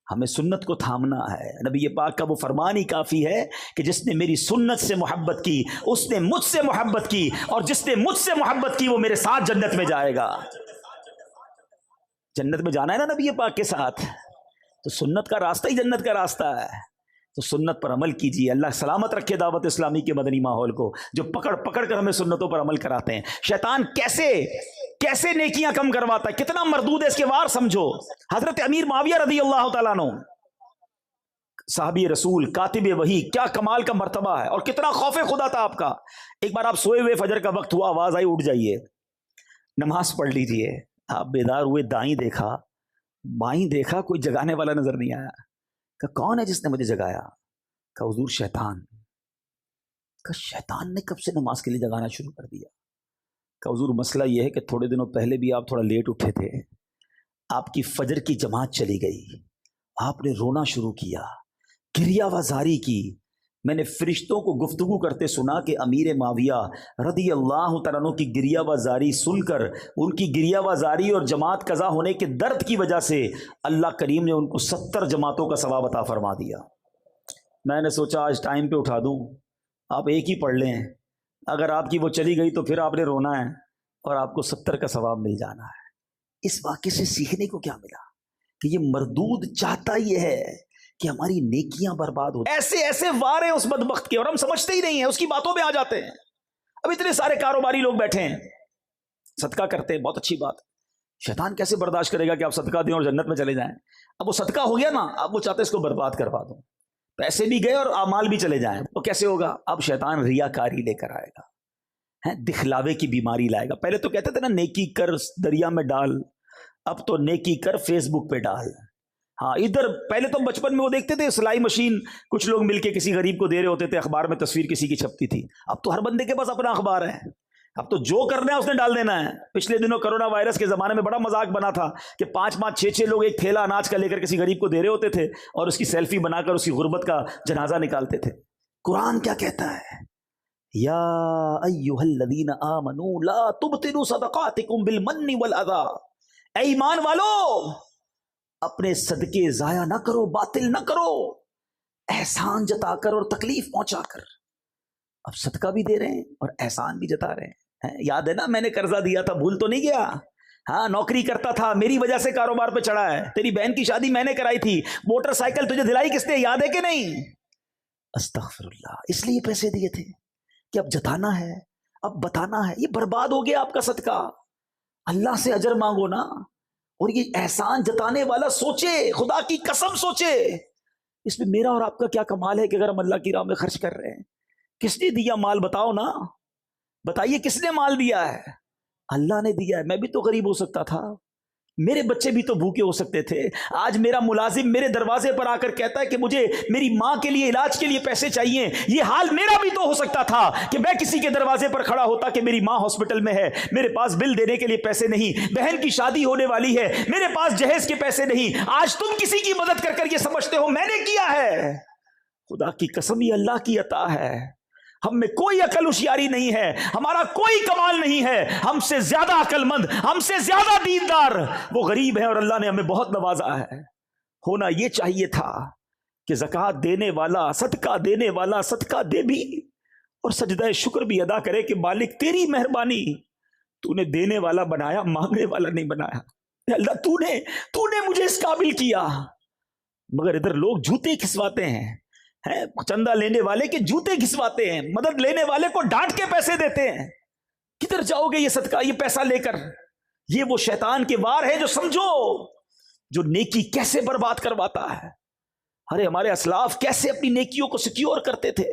ہمیں سنت کو تھامنا ہے۔ نبی پاک کا وہ فرمان ہی کافی ہے کہ جس نے میری سنت سے محبت کی اس نے مجھ سے محبت کی، اور جس نے مجھ سے محبت کی وہ میرے ساتھ جنت میں جائے گا۔ جنت میں جانا ہے نا نبی پاک کے ساتھ، تو سنت کا راستہ ہی جنت کا راستہ ہے۔ تو سنت پر عمل کیجیے۔ اللہ سلامت رکھے دعوت اسلامی کے مدنی ماحول کو، جو پکڑ کر ہمیں سنتوں پر عمل کراتے ہیں۔ شیطان کیسے نیکیاں کم کرواتا ہے، کتنا مردود ہے، اس کے وار سمجھو۔ حضرت امیر معاویہ رضی اللہ تعالیٰ عنہ، صحابی رسول، کاتب وحی، کیا کمال کا مرتبہ ہے، اور کتنا خوف خدا تھا آپ کا۔ ایک بار آپ سوئے ہوئے، فجر کا وقت ہوا، آواز آئی اٹھ جائیے نماز پڑھ لیجیے۔ آپ بیدار ہوئے، دائیں دیکھا بائیں دیکھا، کوئی جگانے والا نظر نہیں آیا۔ کہ کون ہے جس نے مجھے جگایا؟ کہ حضور شیطان۔ کہ شیطان نے کب سے نماز کے لیے جگانا شروع کر دیا؟ کہ حضور مسئلہ یہ ہے کہ تھوڑے دنوں پہلے بھی آپ تھوڑا لیٹ اٹھے تھے، آپ کی فجر کی جماعت چلی گئی، آپ نے رونا شروع کیا، گریہ وزاری کی۔ میں نے فرشتوں کو گفتگو کرتے سنا کہ امیر معاویہ رضی اللہ تعالیٰ عنہ کی گریہ وزاری سن کر، ان کی گریہ وزاری اور جماعت قضا ہونے کے درد کی وجہ سے اللہ کریم نے ان کو 70 جماعتوں کا ثواب عطا فرما دیا۔ میں نے سوچا آج ٹائم پہ اٹھا دوں، آپ ایک ہی پڑھ لیں، اگر آپ کی وہ چلی گئی تو پھر آپ نے رونا ہے، اور آپ کو 70 کا ثواب مل جانا ہے۔ اس واقعے سے سیکھنے کو کیا ملا؟ کہ یہ مردود چاہتا یہ ہے کہ ہماری نیکیاں برباد ہو۔ ایسے وار ہیں اس بدبخت کے، اور ہم سمجھتے ہی نہیں ہیں، اس کی باتوں میں آ جاتے ہیں۔ اب اتنے سارے کاروباری لوگ بیٹھے ہیں، صدقہ کرتے ہیں، بہت اچھی بات۔ شیطان کیسے برداشت کرے گا کہ آپ صدقہ دیں اور جنت میں چلے جائیں؟ اب وہ صدقہ ہو گیا نا، اب وہ چاہتے ہیں اس کو برباد کروا دوں، پیسے بھی گئے اور اعمال بھی چلے جائیں۔ وہ کیسے ہوگا؟ اب شیطان ریاکاری لے کر آئے گا، دکھلاوے کی بیماری لائے گا۔ پہلے تو کہتے تھے نا نیکی کر دریا میں ڈال، اب تو نیکی کر فیس بک پہ ڈال۔ ہاں ادھر پہلے تو بچپن میں وہ دیکھتے تھے سلائی مشین، کچھ لوگ مل کے کسی غریب کو دے رہے ہوتے تھے، اخبار میں تصویر کسی کی چھپتی تھی۔ اب تو ہر بندے کے پاس اپنا اخبار ہے، اب تو جو کرنا ہے اس نے ڈال دینا ہے۔ پچھلے دنوں کرونا وائرس کے زمانے میں بڑا مذاق بنا تھا کہ 5 6 لوگ ایک تھیلا اناج کا لے کر کسی غریب کو دے رہے ہوتے تھے، اور اس کی سیلفی بنا کر اس کی غربت کا جنازہ نکالتے تھے۔ قرآن کیا کہتا ہے؟ یا ایھا الذین آمنوا لا تبطلوا صدقاتکم بالمن والاذی، اے ایمان والو اپنے صدقے ضائع نہ کرو، باطل نہ کرو، احسان جتا کر اور تکلیف پہنچا کر۔ اب صدقہ بھی دے رہے ہیں اور احسان بھی جتا رہے ہیں۔ یاد ہے نا میں نے قرضہ دیا تھا، بھول تو نہیں گیا؟ ہاں نوکری کرتا تھا، میری وجہ سے کاروبار پہ چڑھا ہے، تیری بہن کی شادی میں نے کرائی تھی، موٹر سائیکل تجھے دلائی کس نے، یاد ہے کہ نہیں؟ استغفر اللہ، اس لیے پیسے دیے تھے کہ اب جتانا ہے، اب بتانا ہے۔ یہ برباد ہو گیا آپ کا صدقہ۔ اللہ سے اجر مانگو نا، اور یہ احسان جتانے والا سوچے، خدا کی قسم سوچے اس میں میرا اور آپ کا کیا کمال ہے کہ اگر ہم اللہ کی راہ میں خرچ کر رہے ہیں۔ کس نے دیا مال؟ بتاؤ نا، بتائیے کس نے مال دیا ہے؟ اللہ نے دیا ہے۔ میں بھی تو غریب ہو سکتا تھا، میرے بچے بھی تو بھوکے ہو سکتے تھے. آج میرا ملازم میرے دروازے پر آ کر کہتا ہے کہ مجھے میری ماں کے لیے علاج کے لیے پیسے چاہیے. یہ حال میرا بھی تو ہو سکتا تھا کہ میں کسی کے دروازے پر کھڑا ہوتا کہ میری ماں ہاسپٹل میں ہے, میرے پاس بل دینے کے لیے پیسے نہیں, بہن کی شادی ہونے والی ہے, میرے پاس جہیز کے پیسے نہیں. آج تم کسی کی مدد کر کر یہ سمجھتے ہو میں نے کیا ہے. خدا کی قسم یہ اللہ کی عطا ہے. ہم میں کوئی عقل ہوشیاری نہیں ہے, ہمارا کوئی کمال نہیں ہے. ہم سے زیادہ عقل مند, ہم سے زیادہ دیندار وہ غریب ہیں, اور اللہ نے ہمیں بہت نوازا ہے. ہونا یہ چاہیے تھا کہ زکوٰۃ دینے والا, صدقہ دینے والا صدقہ دے بھی اور سجدہ شکر بھی ادا کرے کہ مالک تیری مہربانی, تو نے دینے والا بنایا, مانگنے والا نہیں بنایا. اللہ تو نے مجھے اس قابل کیا. مگر ادھر لوگ جوتے کھسواتے ہیں, چندہ لینے والے کے جوتے گھسواتے ہیں, مدد لینے والے کو ڈانٹ کے پیسے دیتے ہیں. کدھر جاؤ گے یہ صدقہ, یہ پیسہ لے کر؟ یہ وہ شیطان کے وار ہے جو سمجھو جو نیکی کیسے برباد کرواتا ہے. ارے ہمارے اسلاف کیسے اپنی نیکیوں کو سیکیور کرتے تھے.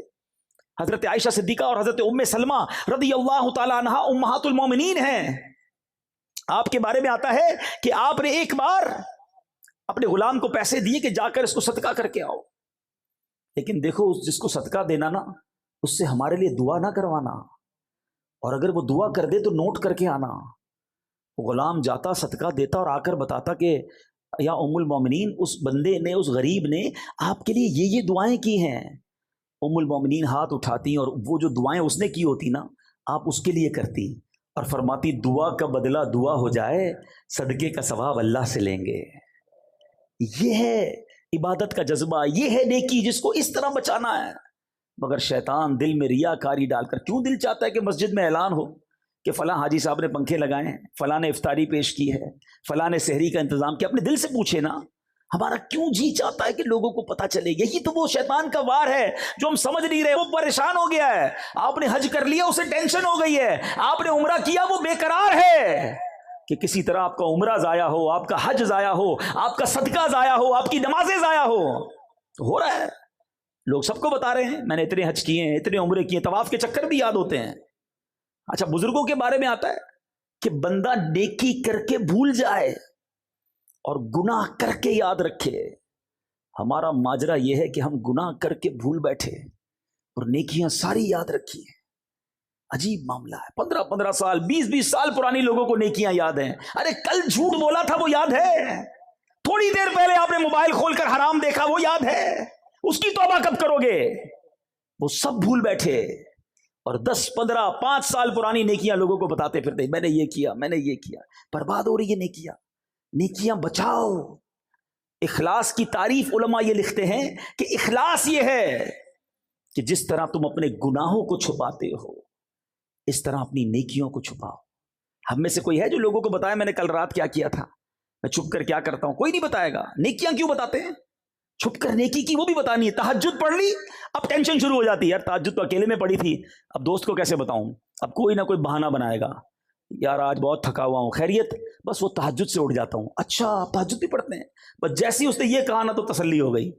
حضرت عائشہ صدیقہ اور حضرت ام سلمہ رضی اللہ تعالی عنہا امہات المومنین ہیں. آپ کے بارے میں آتا ہے کہ آپ نے ایک بار اپنے غلام کو پیسے دیے کہ جا کر اس کو صدقہ کر کے آؤ. لیکن دیکھو جس کو صدقہ دینا نا, اس سے ہمارے لیے دعا نہ کروانا, اور اگر وہ دعا کر دے تو نوٹ کر کے آنا. غلام جاتا صدقہ دیتا اور آ کر بتاتا کہ یا ام المومنین اس بندے نے, اس غریب نے آپ کے لیے یہ دعائیں کی ہیں. ام المومنین ہاتھ اٹھاتی اور وہ جو دعائیں اس نے کی ہوتی نا آپ اس کے لیے کرتی اور فرماتی دعا کا بدلہ دعا ہو جائے, صدقے کا ثواب اللہ سے لیں گے. یہ ہے عبادت کا جذبہ, یہ ہے نیکی جس کو اس طرح بچانا ہے. مگر شیطان دل میں ریاکاری ڈال کر, کیوں دل چاہتا ہے کہ مسجد میں اعلان ہو کہ فلاں حاجی صاحب نے پنکھے لگائے ہیں, فلاں نے افطاری پیش کی ہے, فلاں نے سحری کا انتظام کیا. اپنے دل سے پوچھے نا ہمارا کیوں جی چاہتا ہے کہ لوگوں کو پتہ چلے. یہی تو وہ شیطان کا وار ہے جو ہم سمجھ نہیں رہے. وہ پریشان ہو گیا ہے, آپ نے حج کر لیا اسے ٹینشن ہو گئی ہے, آپ نے عمرہ کیا وہ بے قرار ہے کہ کسی طرح آپ کا عمرہ ضائع ہو, آپ کا حج ضائع ہو, آپ کا صدقہ ضائع ہو, آپ کی نمازیں ضائع ہو رہا ہے. لوگ سب کو بتا رہے ہیں میں نے اتنے حج کیے ہیں, اتنے عمرے کیے, طواف کے چکر بھی یاد ہوتے ہیں. اچھا بزرگوں کے بارے میں آتا ہے کہ بندہ نیکی کر کے بھول جائے اور گناہ کر کے یاد رکھے. ہمارا ماجرا یہ ہے کہ ہم گناہ کر کے بھول بیٹھے اور نیکیاں ساری یاد رکھی ہیں. عجیب معاملہ ہے. 15 سال 20 سال پرانی لوگوں کو نیکیاں یاد ہیں. ارے کل جھوٹ بولا تھا وہ یاد ہے, تھوڑی دیر پہلے آپ نے موبائل کھول کر حرام دیکھا وہ یاد ہے, اس کی توبہ کب کرو گے؟ وہ سب بھول بیٹھے اور 10 15 5 سال پرانی نیکیاں لوگوں کو بتاتے پھرتے میں نے یہ کیا, میں نے یہ کیا. برباد ہو رہی ہے نیکیاں بچاؤ. اخلاص کی تعریف علماء یہ لکھتے ہیں کہ اخلاص یہ ہے کہ جس طرح تم اپنے گناہوں کو چھپاتے ہو اس طرح اپنی نیکیوں کو چھپاؤ. ہم میں سے کوئی ہے جو لوگوں کو بتایا میں نے کل رات کیا کیا تھا, میں چھپ کر کیا کرتا ہوں؟ کوئی نہیں بتائے گا. نیکیاں کیوں بتاتے ہیں؟ چھپ کر نیکی کی وہ بھی بتانی ہے. تہجد پڑھ لی, اب ٹینشن شروع ہو جاتی ہے, یار تہجد تو اکیلے میں پڑھی تھی, اب دوست کو کیسے بتاؤں؟ اب کوئی نہ کوئی بہانہ بنائے گا, یار آج بہت تھکا ہوا ہوں, خیریت؟ بس وہ تہجد سے اٹھ جاتا ہوں. اچھا آپ تہجد بھی پڑھتے ہیں؟ بس جیسی اس نے یہ کہا نا تو تسلی ہو گئی.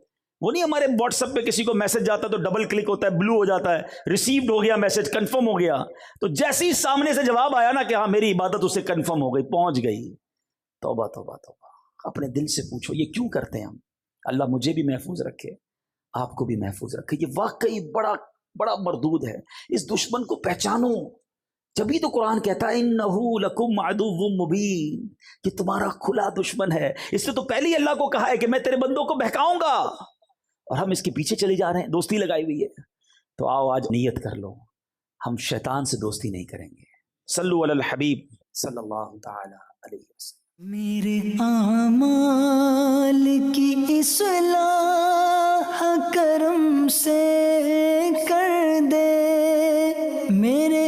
وہ نہیں ہمارے واٹس ایپ پہ کسی کو میسج جاتا ہے تو ڈبل کلک ہوتا ہے, بلو ہو جاتا ہے, ریسیوڈ ہو گیا میسج, کنفرم ہو گیا. تو جیسے ہی سامنے سے جواب آیا نا کہ ہاں میری عبادت اسے کنفرم ہو گئی, پہنچ گئی. توبہ توبہ توبہ. اپنے دل سے پوچھو یہ کیوں کرتے ہیں ہم؟ اللہ مجھے بھی محفوظ رکھے, آپ کو بھی محفوظ رکھے. یہ واقعی بڑا بڑا مردود ہے. اس دشمن کو پہچانو. جبھی تو قرآن کہتا ہے انَّهُ لَكُمْ عَدُوٌّ مُّبِينٌ, کہ تمہارا کھلا دشمن ہے. اس سے تو پہلے ہی اللہ کو کہا ہے کہ میں تیرے بندوں کو بہکاؤں گا, اور ہم اس کے پیچھے چلے جا رہے ہیں, دوستی لگائی ہوئی ہے. تو آؤ آج نیت کر لو ہم شیطان سے دوستی نہیں کریں گے. صلو علی الحبیب صلی اللہ تعالی علیہ وسلم. میرے اعمال کی اصلاح کرم سے کر دے, میرے